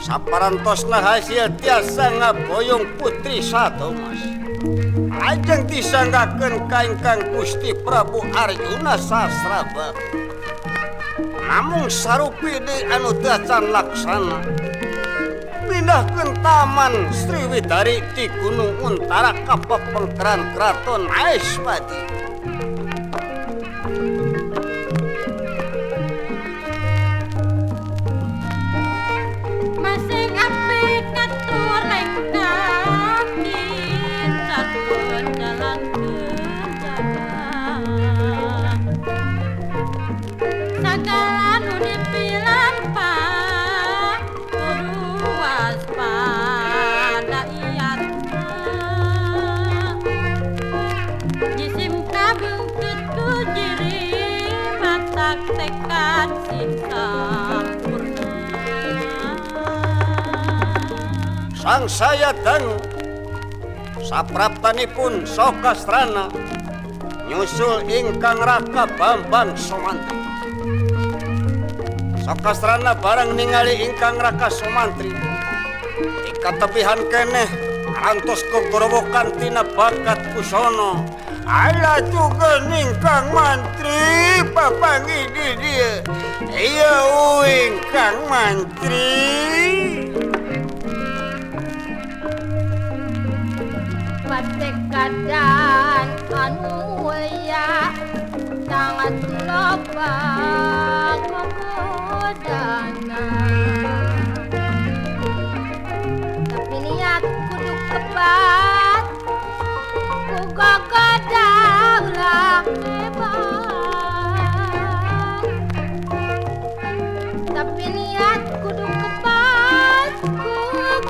Saparantosna hasil tiasa ngaboyong putri sadomas. ajeng disanggakeun ka ingkang Gusti Prabu Arjuna Sasrabahu. Namung sarupi deui anu teu acan laksana. Pindahkeun taman Sriwidari ti Gunung Untara ka pepengkeran Kraton Maespati. Masing apik ngatur lengkaki saben jalan jalan. Sagala nu dipilampah kudu waspada iyatna. Jisim kabungkut ku jiri matak tekad sin sampurna. Sang saya danu sapraptanipun Sokastrana nyusul ingkang Raka Bambang Sumantri. Sokastrana bareng ningali ingkang Raka Sumantri dikatepihan keneh antos kegorowokan tina bakat kusono. Ala juga ingkang mantri papangi di dia. Iya ingkang mantri. Patekadan anu ya sangat loba kokodana. Tapi niat kudu kebat ku gogoda ulah hebat. Tapi niat kudu kebat ku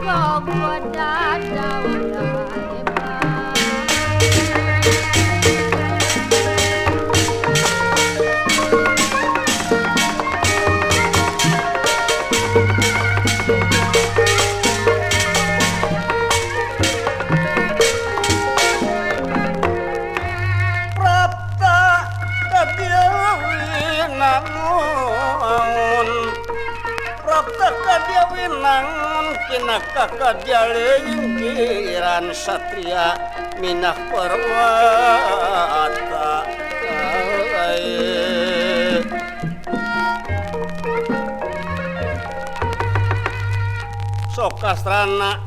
gogoda ulah hebat. Kakadialingkiran satria minah perwata. Sokastrana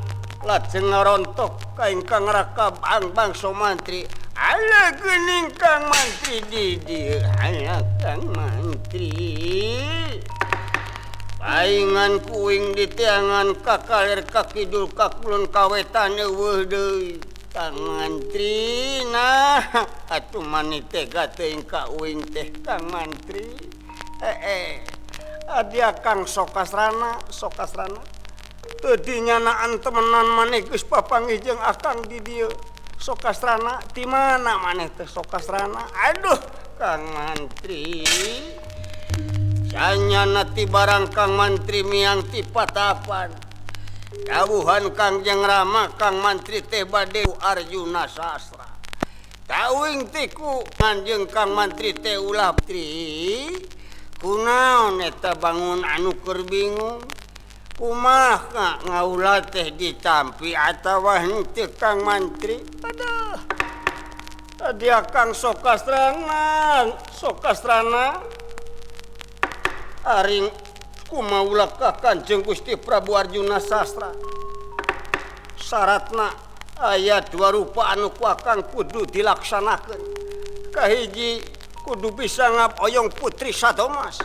lajeng ngarontok ka ingkang Raka Bambang Sumantri. Ala geuning Kang Mantri di dieu, ala Kang Mantri. Paingan kuing di tiangan kakalir kakidul kakulun kawetan eueuh deui Kang Mantri. Nah atuh mani tega teuing ka uing teh Kang Mantri. Adia Kang Sokastrana teu dinyanaan temenan maneh geus papanggih jeung akang di dieu. Sokastrana di mana maneh teh Sokastrana? Aduh Kang Mantri. Sanyana ti barang Kang Mantri miang ti patapan. Dawuhan Kangjeng Rama Kang Mantri teh bade Arjuna Sastra. Tauing ti ku Kangjeng Kang Mantri teh ulah tri. Kunaon eta bangun anu keur bingung? Kumaha ngaulah teh ditampi atawa henteu Kang Mantri? Aduh. Adia Kang Sokastrana. Aring kumaulah ka Kanjeng Gusti Prabu Arjuna Sastra. Syaratna aya dua rupa anu ku akang kudu dilaksanakeun. Kahiji kudu bisa ngapoyong Putri Sadomas.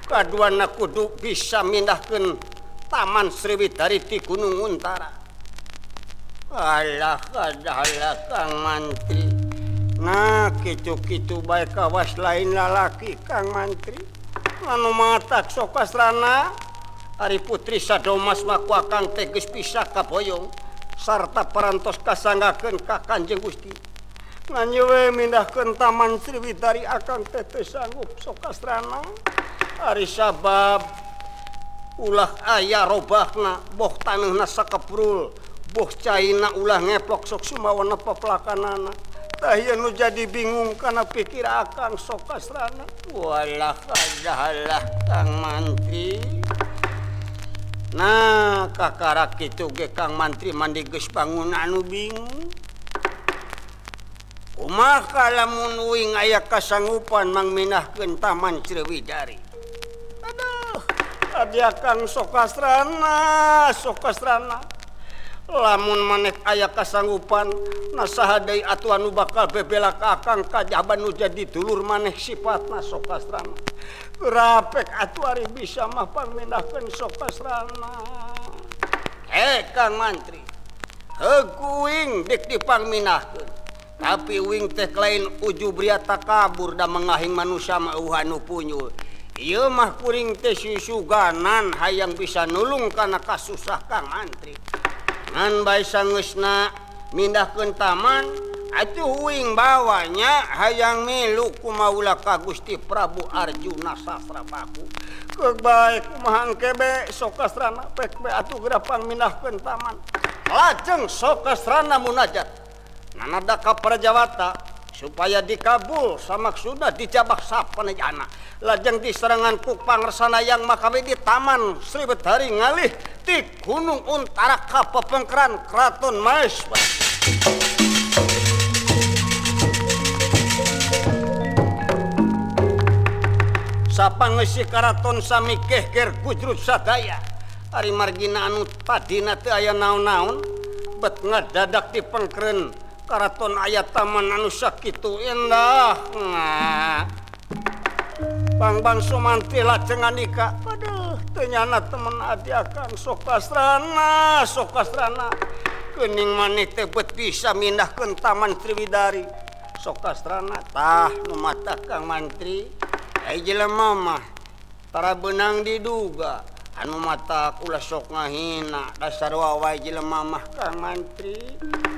Kaduana kudu bisa mindahkeun Taman Sriwidari ti Gunung Untara. Alah kadalah Kang Mantri. Nah kitu-kitu bae kawas lain lalaki Kang Mantri. Anu matak Sokastrana ari Putri Sadomas maku akang teh geus pisah kapoyong sarta parantos kasanggakeun ka Kanjeng Gusti. Nganyeuwe mindahkeun Taman Sriwidari akang teh teu sanggup Sokastrana. Ari sabab ulah aya robahna boh taneuhna sakeprul, boh caina ulah ngeplok sok sumawana papelakanana. Tah ieu nu jadi bingung kana pikir akang Sokastrana. Walah kadahalah Kang Mantri. Nah kakara kitu ge Kang Mantri mandi geus bangun anu bingung. Kumaha lamun uing aya kasanggupan mangminahkeun Taman Sriwidari. Aduh, adia Kang Sokasrana. Lamun maneh aya kasanggupan, nasaha deui atuh anu bakal bebela ka Akang kajaba nu jadi dulur maneh sifatna Sokasrana. Rapek atuh ari bisa mah pangminahkeun Sokasrana. Kang Mantri, heuku uing dik dipangminahkeun. Tapi uing teh lain ujub riata kabur da mengahing manusia mah anu punyul. Ieu mah kuring teh susuganan hayang bisa nulung kana kasusah Kang Mantri. Ngan bae sangeusna mindahkeun taman, atuh uing bawanya hayang milu ku maula ka Gusti Prabu Arjuna Sasrabahu. Keuk bae kumaha kebe Sokasrana pek be atuh geura pangmindahkeun taman. Lajeng Sokasrana munajat nanada ka Prajawata supaya dikabul samaksudna dijabak sapanejana. Lajeng diserangan ku pangarsana yang makabe di Taman Sriwidari ngalih ti Gunung Untara ka pepengkeran Kraton Maespati. Sapangeusih karaton sami kehker gujrut sadaya. Ari margina anu tadina teu aya naon-naon bet ngadadak dipengkeun karaton aya taman anu sakitu endah. Bang Sumantri lajeng andika, aduh teu nyana temen adia Kang Sokasrana. Keuning maneh teh bet bisa mindahkeun Taman Sriwidari. Sokasrana tah nu mata Kang Mantri. Ai jelema mah tara beunang diduga. Anu mata ulah sok ngahina dasar wawae jelema mah Kang Mantri.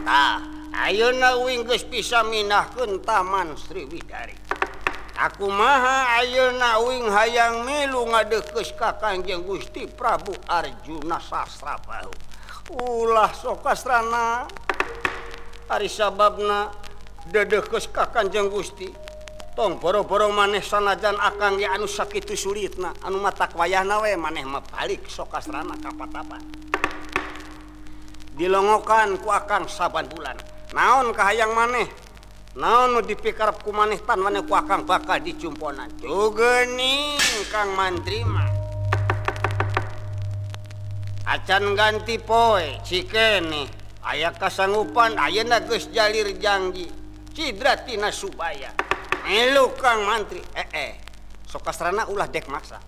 Tah ayeuna uing geus bisa mindahkeun Taman Sriwidari. Aku maha ayeuna uing hayang milu ngadeukkeus ka Kangjeng Gusti Prabu Arjuna Sasrabahu. Ulah Sokasrana ari sababna dedeukkeus ka Kangjeng Gusti. Tong boro-boro maneh sanajan Akang ge anu sakitu sulitna, anu matak wayahna we maneh mah balik Sokasrana ka Patapan. Dilongokan ku Akang saban bulan. Naon kahayang maneh? Naon nu dipikarep ku maneh tan maneh ku Akang bakal dicumponan. Tugeuning Kang Mantri mah. Acan ganti poe cikene aya kasanggupan ayeuna geus jalir janji cidra tina Subaya. Melu Kang Mantri. Sokasrana ulah dek maksa.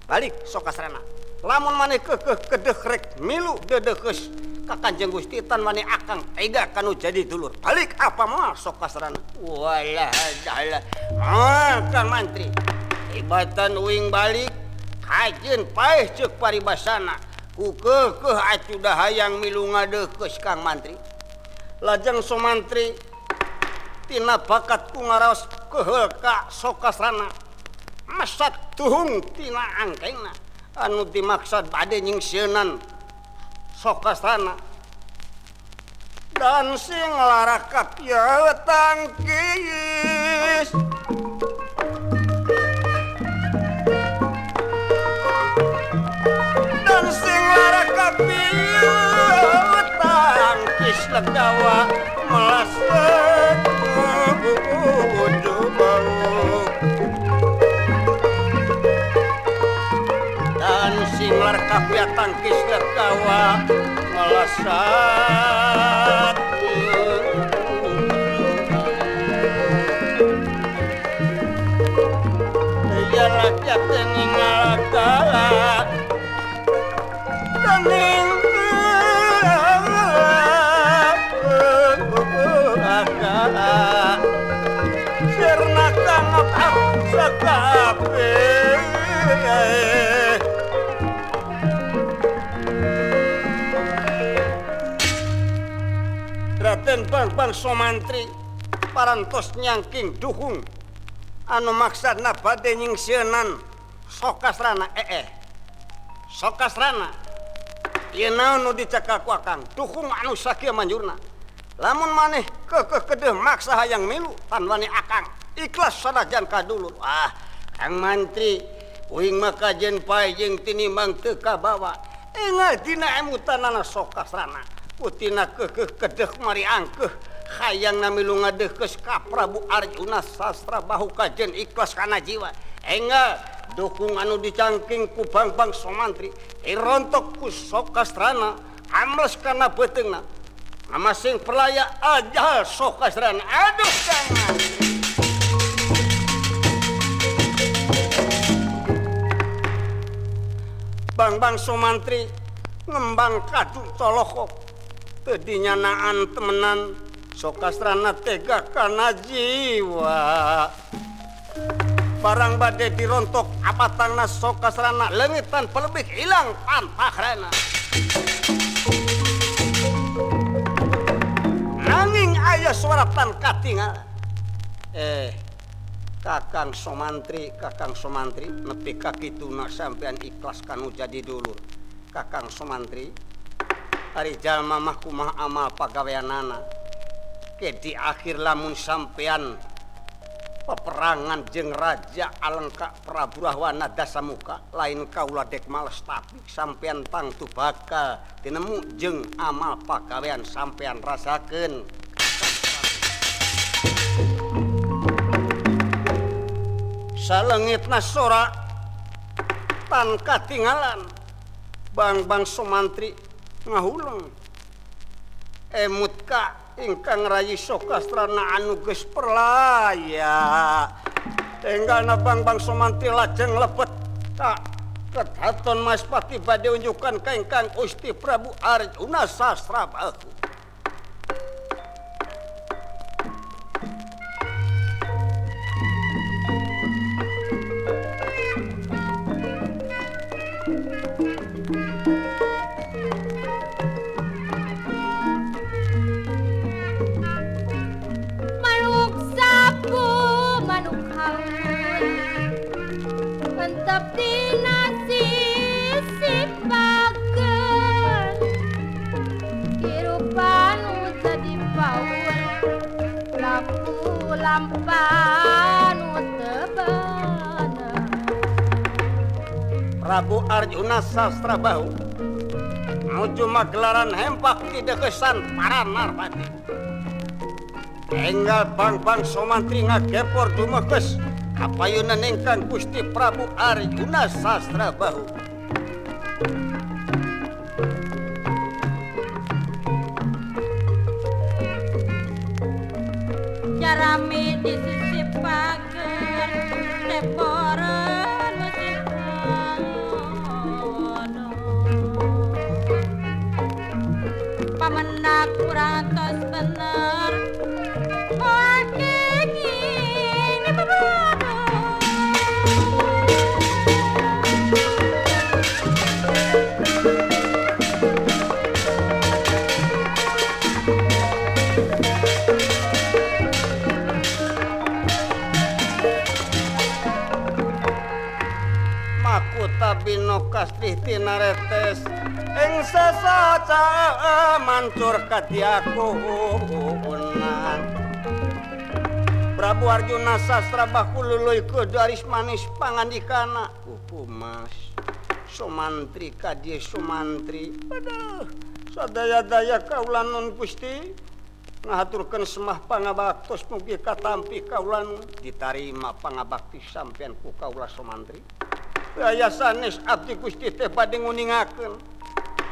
Balik Sokasrana. Lamun maneh keudeuh rek milu dedeukkeus ka Kanjeng Gusti tan maneh Akang tega kanu jadi dulur. Balik apa mah Sokasrana. Walah dalah. Kang Mantri. Ibatan uing balik kajeun paeh ceuk paribasana. Ku keukeuh atuh da hayang milu ngadeukkeus Kang Mantri. Lajeng Sumantri tina bakat ku ngaraos keheul ka Sokasrana. Masak tuhung tina angkengna anu dimaksud bade nyingseunnan Sokasrana. Dan sing larakap ya tangkis. Dan sing larakap ya tangkis legawa melasek dan sing larkap ya tangkis legawa melasat ya rakyat ningalakala daning sirna kang ngap sakabeh. Raden Bang Sumantri parantos nyangking duhung anu maksudna bade nyingseunnan Sokasrana. Sokasrana ieu naon nu dicekal ku Akang duhung anu sakieu manjurna. Lamun maneh keudeuh maksa hayang milu tan maneh Akang ikhlas sanajan kadulur. Kang Mantri uing mah kajen pae jeung tinimbang teu kabawa. Ingat dina emutanana Sokasrana. Kutina keudeuh mari angkeuh hayang namilu ngadeukeus ka Prabu Arjuna Sasrabahu kajen ikhlas kana jiwa enggal dukung anu dicangking ku Bambang Sumantri irontok ku Sokastrana amles kana beuteungna amasing pelaya ajal Sokastrana aduh jangan Bambang Sumantri ngembang kadu tolokok tedinya naan temenan Sokastrana tega kana jiwa barang bade dirontok apatangna Sokastrana lengitan pelebih hilang pantakrana nanging aya suaratan katingal Kakang Sumantri nepi ka kituna sampean ikhlas kanu jadi dulur Kakang Sumantri ari jalma mah kumaha amal pagaweanana ke di akhir lamun sampean peperangan jeung Raja Alengka Prabu Rahwana Dasamuka lain kaula dek males tapi sampean tangtu bakal tinemu jeung amal pagawean sampean rasakeun salengitna sora tan katinggalan Bambang Sumantri ngahuleng emut ka ingkang rayi Sokastrana anu geus perlaya tenggalna Bambang Sumantri lajeng lebet ka Kedhaton Maespati bade unjukan ka ingkang Gusti Prabu Arjuna Sasrabahu Prabu Arjuna Sasrabahu nuju magelaran hempak di dekesan para narpati enggal Bambang Sumantri ngagepor dumekeus kapayunan ingkang Gusti Prabu Arjuna Sasrabahu jarami disisipakeun teporeun musik pamendak kurang tos bener Bino kastih tinaretes ing sasaca mancur kadyaku unang Prabu Arjuna Sasrabahu luluy kedaris manis pangandikana Mas Sumantri kadye Sumantri aduh sadaya-daya kaula nun Gusti ngahaturkeun semah pangabaktos mugi katampi kaula ditarima pangabakti sampean ku kaula Sumantri Daya sanes abdi Gusti teh bade nguningakeun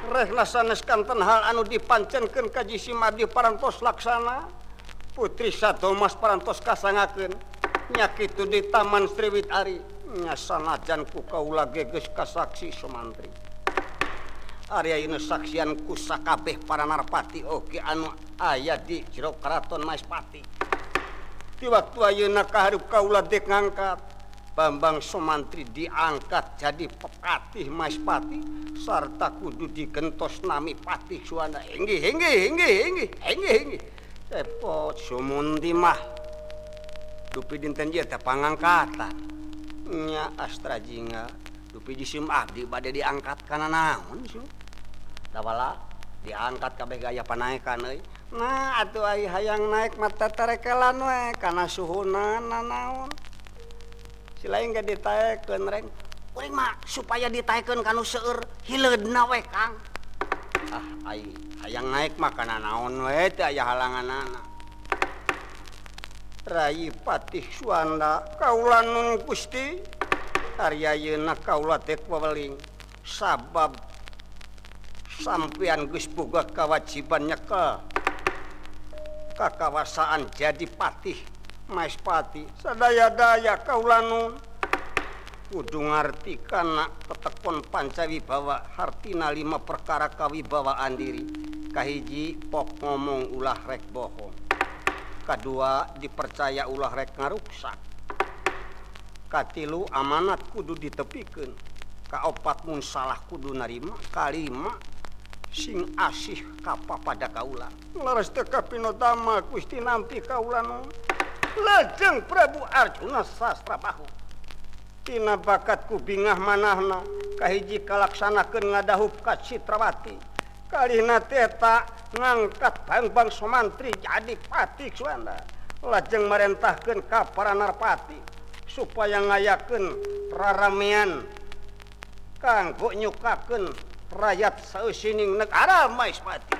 rehna sanes kanten hal anu dipancenkeun ka Jisi Mabdi parantos laksana putri Sadomas parantos kasangakeun nya kitu di Taman Sriwidari nya sanajan ku kaula geges kasaksi Sumantri ari ayeuna saksian ku sakabeh para narpati oge anu aya di jero Karaton Maespati ti waktu ayeuna kaharup kaula dek ngangkat Bambang Sumantri diangkat jadi pepatih Maespati sarta kudu digentos nami patih suana enggih cepot sumundi mah dupi dinten ieu teh pangangkatan nya astrajinga dupi jisim abdi bade diangkat kana naon su dawala diangkat kabeh gaya panaekan euy nah atuh ai hayang naik mata tarekelan we kana suhuna nanaon silain gak ditaekeun reng urang mah supaya ditaekeun kanu seueur hileudna we Kang ai hayang naik mah kana naon we teh aya halanganana Rai Patih Suanda kaula nun Gusti ari ayeuna kaula teh weweling sabab sampean geus boga kewajiban nyekel kakawasaan jadi patih Maespati sadaya-daya kaula nun kudu ngartikana tetekon pancawibawa hartina 5 perkara kawibawaan diri kahiji pok ngomong ulah rek bohong kadua dipercaya ulah rek ngaruksak katilu amanat kudu ditepikeun kaopat mun salah kudu narima kalima sing asih kapapada kaula leres teu kapinodama Gusti nampi kaula nu lajeng Prabu Arjuna Sastrabahu tina bakatku bingah manahna kahiji kalaksanakeun ngadahup ka Citrawati kalihna teta ngangkat Bambang Sumantri jadi Patih Suanda lajeng marentahkeun ka para narpati supaya ngayakeun raramean kanggo nyukakeun rakyat sausining negara Maespati